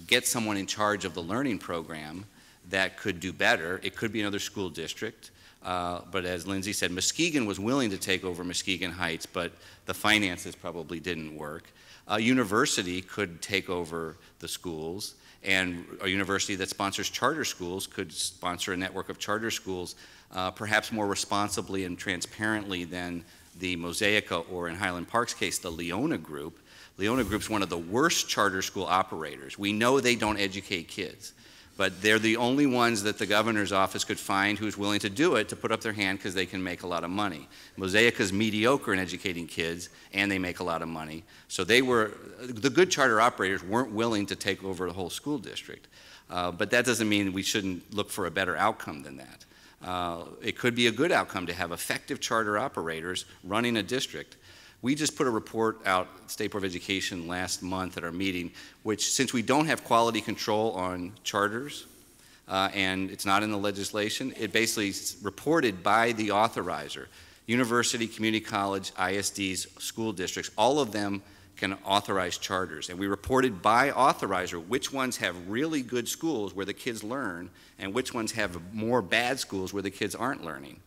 get someone in charge of the learning program that could do better. It could be another school district, but as Lindsey said, Muskegon was willing to take over Muskegon Heights, but the finances probably didn't work. A university could take over the schools, and a university that sponsors charter schools could sponsor a network of charter schools, perhaps more responsibly and transparently than the Mosaica, or in Highland Park's case, the Leona Group. Leona Group's one of the worst charter school operators. We know they don't educate kids, but they're the only ones that the governor's office could find who's willing to do it, to put up their hand because they can make a lot of money. Mosaica's mediocre in educating kids, and they make a lot of money. So the good charter operators weren't willing to take over the whole school district. But that doesn't mean we shouldn't look for a better outcome than that. It could be a good outcome to have effective charter operators running a district. We just put a report out, State Board of Education, last month at our meeting, which, since we don't have quality control on charters, and it's not in the legislation, it basically is reported by the authorizer. University, community college, ISDs, school districts, all of them can authorize charters. And we reported by authorizer which ones have really good schools where the kids learn and which ones have more bad schools where the kids aren't learning.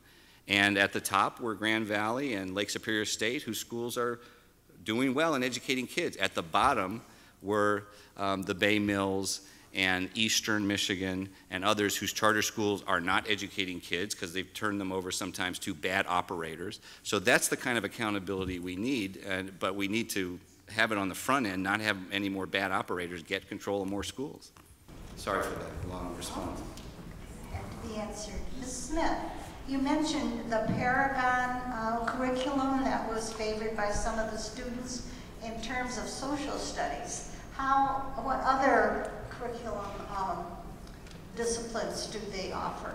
And at the top were Grand Valley and Lake Superior State, whose schools are doing well in educating kids. At the bottom were the Bay Mills and Eastern Michigan and others whose charter schools are not educating kids because they've turned them over sometimes to bad operators. So that's the kind of accountability we need, but we need to have it on the front end, not have any more bad operators get control of more schools. Sorry for that long response. The answer. Ms. Smith, you mentioned the Paragon curriculum that was favored by some of the students in terms of social studies. What other curriculum disciplines do they offer?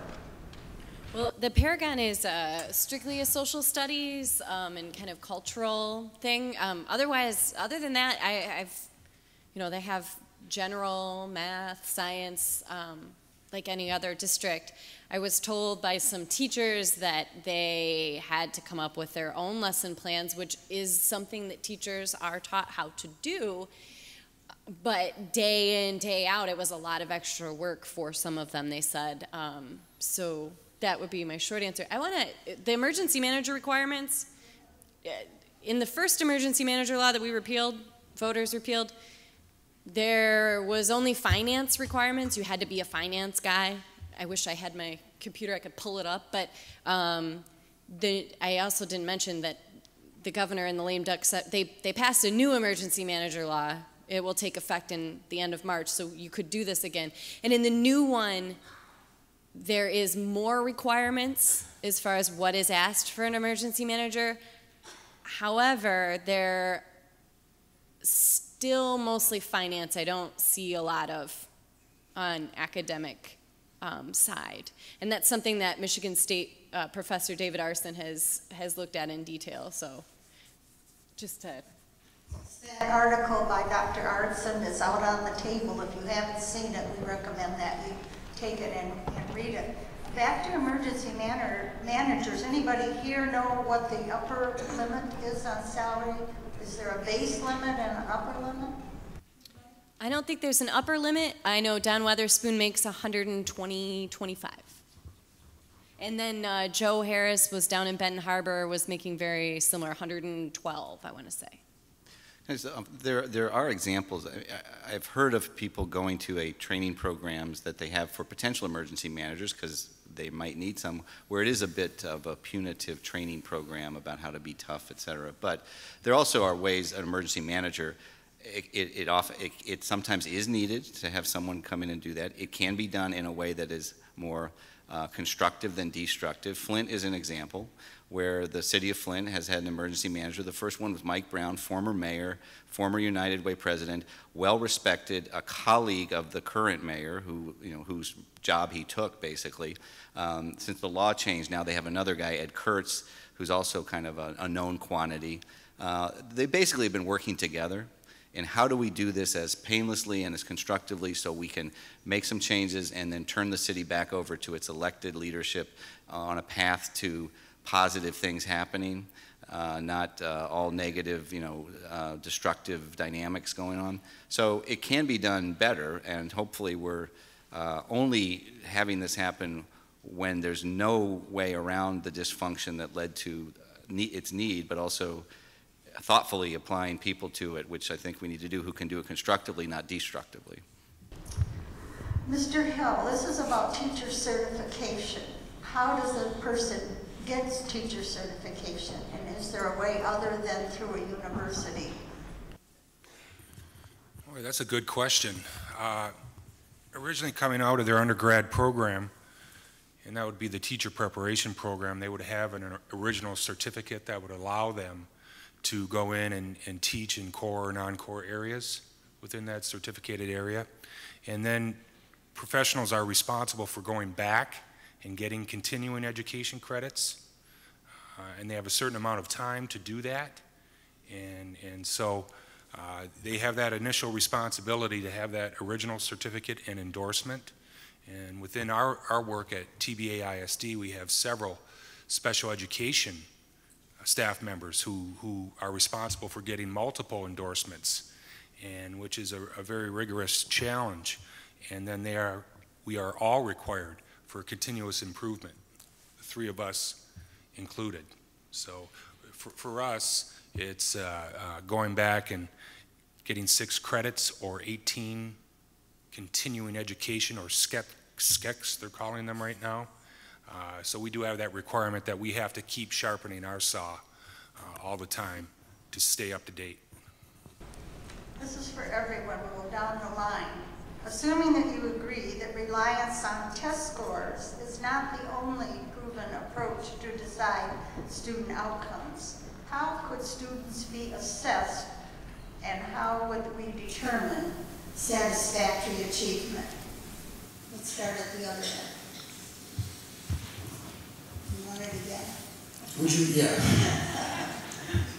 Well, the Paragon is strictly a social studies and kind of cultural thing. Other than that, they have general math, science, like any other district. I was told by some teachers that they had to come up with their own lesson plans, which is something that teachers are taught how to do. But day in, day out, it was a lot of extra work for some of them, they said. So that would be my short answer. The emergency manager requirements, in the first emergency manager law that we repealed, voters repealed, there was only finance requirements. You had to be a finance guy. I wish I had my computer, I could pull it up, but I also didn't mention that the governor and the lame duck, they passed a new emergency manager law. It will take effect in the end of March, so you could do this again. And in the new one, there is more requirements as far as what is asked for an emergency manager. However, they're still mostly finance. I don't see a lot of on academic side. And that's something that Michigan State Professor David Arson has looked at in detail. So just to... That article by Dr. Arson is out on the table. If you haven't seen it, we recommend that you take it and read it. Back to emergency managers. Anybody here know what the upper limit is on salary? Is there a base limit and an upper limit? I don't think there's an upper limit. I know Don Weatherspoon makes $120.25. And then Joe Harris was down in Benton Harbor, was making very similar, $112, I want to say. There are examples. I've heard of people going to training programs that they have for potential emergency managers because they might need some, where it is a bit of a punitive training program about how to be tough, et cetera. But there also are ways an emergency manager it sometimes is needed to have someone come in and do that. It can be done in a way that is more constructive than destructive. Flint is an example where the city of Flint has had an emergency manager. The first one was Mike Brown, former mayor, former United Way president, well-respected, a colleague of the current mayor whose job he took basically. Since the law changed, now they have another guy, Ed Kurtz, who's also kind of a known quantity. They basically have been working together. And how do we do this as painlessly and as constructively so we can make some changes and then turn the city back over to its elected leadership on a path to positive things happening, not all negative, destructive dynamics going on. So it can be done better, and hopefully we're only having this happen when there's no way around the dysfunction that led to its need, but also thoughtfully applying people to it, which I think we need to do, who can do it constructively, not destructively. Mr. Hill, this is about teacher certification. How does a person get teacher certification? And is there a way other than through a university? Boy, that's a good question. Originally coming out of their undergrad program, and that would be the teacher preparation program, they would have an original certificate that would allow them to go in and teach in core or non-core areas within that certificated area. And then professionals are responsible for going back and getting continuing education credits. And they have a certain amount of time to do that. And so they have that initial responsibility to have that original certificate and endorsement. And within our work at TBAISD, we have several special education staff members who are responsible for getting multiple endorsements, and which is a very rigorous challenge. And then we are all required for continuous improvement, the three of us included. So for us, it's going back and getting 6 credits or 18 continuing education, or SCECs, they're calling them right now. So we do have that requirement that we have to keep sharpening our saw all the time to stay up to date. This is for everyone. We'll go down the line. Assuming that you agree that reliance on test scores is not the only proven approach to decide student outcomes, how could students be assessed and how would we determine satisfactory achievement? Let's start at the other end. You want it again? Would you? Yeah.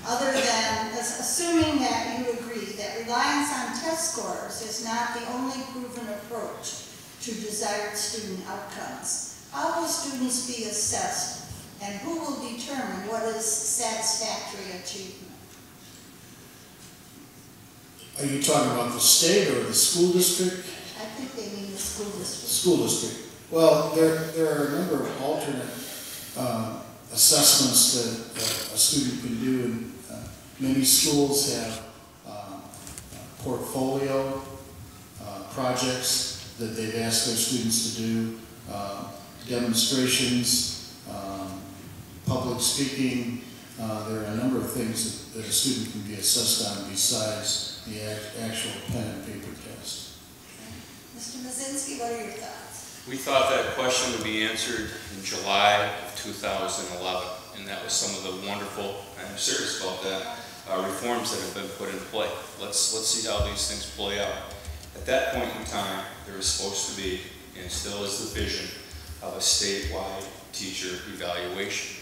Other than assuming that you agree that reliance on test scores is not the only proven approach to desired student outcomes, how will students be assessed and who will determine what is satisfactory achievement? Are you talking about the state or the school district? I think they mean the school district. School district. Well, there are a number of alternate assessments that a student can do, and many schools have portfolio projects that they've asked their students to do, demonstrations, public speaking. There are a number of things that a student can be assessed on besides the actual pen and paper test. Mr. Micinski, what are your thoughts? We thought that question would be answered in July of 2011, and that was some of the wonderful, and I'm serious about that, reforms that have been put in play. Let's see how these things play out. At that point in time, there was supposed to be, and still is the vision, of a statewide teacher evaluation.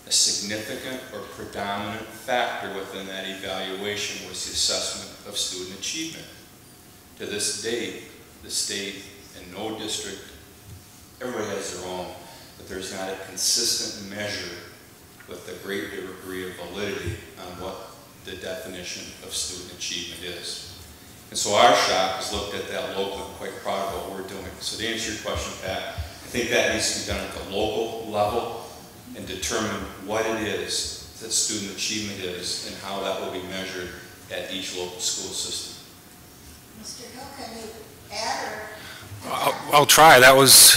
A significant or predominant factor within that evaluation was the assessment of student achievement. To this date, the state and no district, everybody has their own, but there's not a consistent measure with a great degree of validity on what the definition of student achievement is. And so our shop has looked at that locally. I'm quite proud of what we're doing. So to answer your question, Pat, I think that needs to be done at the local level and determine what it is that student achievement is and how that will be measured at each local school system. Mr. Hill, can you add or? I'll try. That was,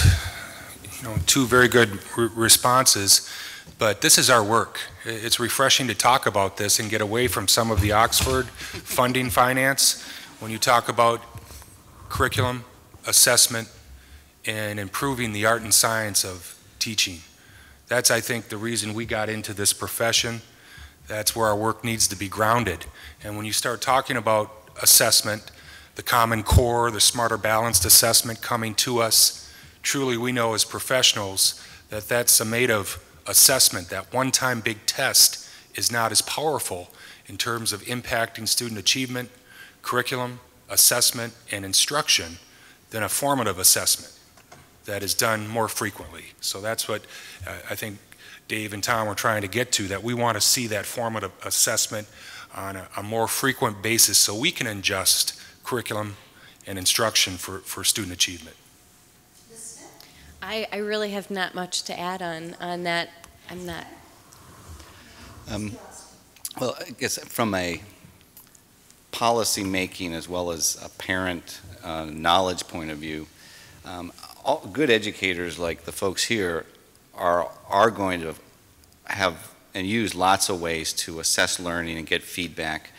2 very good responses. But this is our work. It's refreshing to talk about this and get away from some of the Oxford funding finance when you talk about curriculum, assessment, and improving the art and science of teaching. That's, I think, the reason we got into this profession. That's where our work needs to be grounded. And when you start talking about assessment, the Common Core, the Smarter Balanced Assessment coming to us, truly we know as professionals that that summative assessment, that one-time big test, is not as powerful in terms of impacting student achievement, curriculum, assessment, and instruction than a formative assessment that is done more frequently. So that's what I think Dave and Tom were trying to get to, that we want to see that formative assessment on a more frequent basis so we can adjust curriculum and instruction for student achievement. I really have not much to add on that. I'm not. Well, I guess from a policy making as well as a parent knowledge point of view, all good educators like the folks here are going to have and use lots of ways to assess learning and get feedback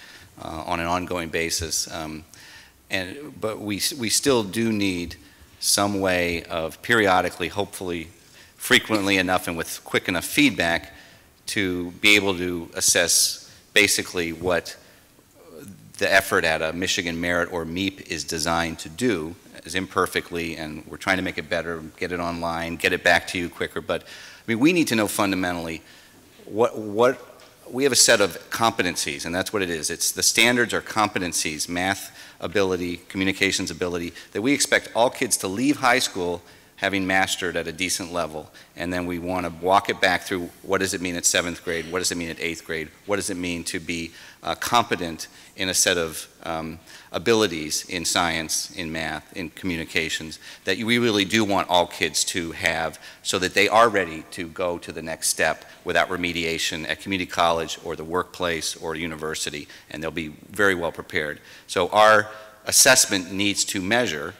on an ongoing basis. But we still do need some way of periodically, hopefully frequently enough and with quick enough feedback to be able to assess basically what the effort at a Michigan Merit or MEP is designed to do, as imperfectly, and we're trying to make it better, get it online, get it back to you quicker. But I mean, we need to know fundamentally what we have a set of competencies, and that's what it is. It's the standards are competencies, math ability, communications ability, that we expect all kids to leave high school having mastered at a decent level. And then we want to walk it back through what does it mean at 7th grade, what does it mean at 8th grade, what does it mean to be competent in a set of abilities in science, in math, in communications, that we really do want all kids to have so that they are ready to go to the next step without remediation at community college or the workplace or university, and they'll be very well prepared. So our assessment needs to measure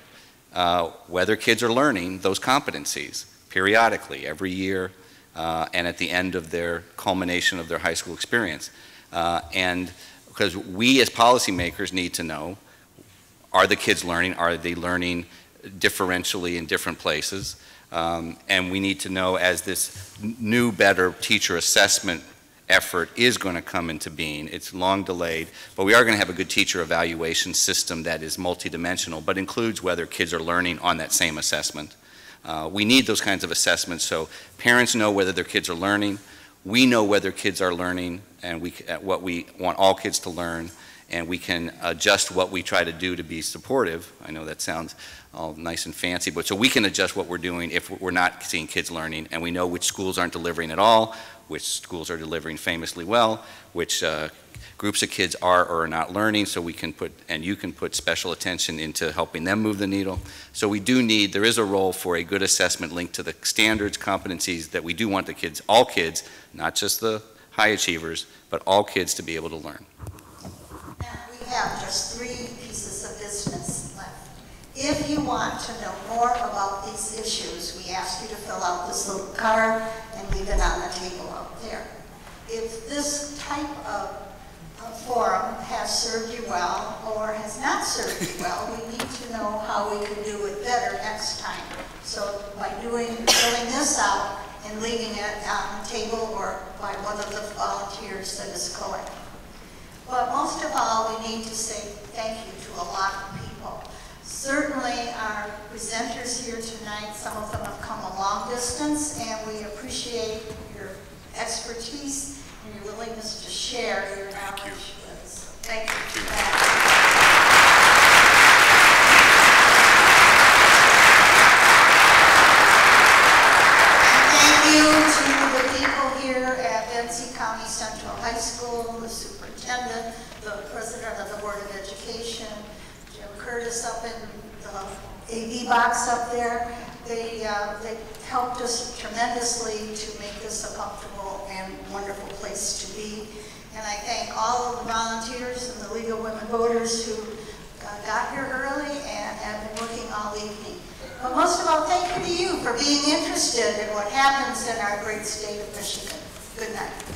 whether kids are learning those competencies periodically, every year, and at the end of their culmination of their high school experience. And because we as policymakers need to know, are the kids learning? Are they learning differentially in different places? And we need to know, as this new, better teacher assessment effort is going to come into being. It's long delayed, but we are going to have a good teacher evaluation system that is multidimensional, but includes whether kids are learning on that same assessment. We need those kinds of assessments so parents know whether their kids are learning, we know whether kids are learning, and what we want all kids to learn, and we can adjust what we try to do to be supportive. I know that sounds all nice and fancy, but so we can adjust what we're doing if we're not seeing kids learning, and we know which schools aren't delivering at all, which schools are delivering famously well, which groups of kids are or are not learning, so we can put, and you can put special attention into helping them move the needle. So we do need, there is a role for a good assessment linked to the standards, competencies that we do want the kids, all kids, not just the high achievers, but all kids to be able to learn. Now, we have just 3 pieces of business left. If you want to know more about these issues, we ask you to fill out this little card and leave it on the table out there. If this type of forum has served you well or has not served you well, we need to know how we can do it better next time. So by filling this out and leaving it on the table or by one of the volunteers that is collecting. But most of all, we need to say thank you to a lot of people. Certainly our presenters here tonight, some of them have come a long distance, and we appreciate your expertise and your willingness to share your knowledge with us. Thank you for that. And thank you to the people here at Benzie County Central High School, the superintendent, the president of the Board of Education, Jim Curtis up in the AV box up there. They helped us tremendously to make this a comfortable and wonderful place to be. And I thank all of the volunteers and the League of Women Voters who got here early and have been working all evening. But most of all, thank you to you for being interested in what happens in our great state of Michigan. Good night.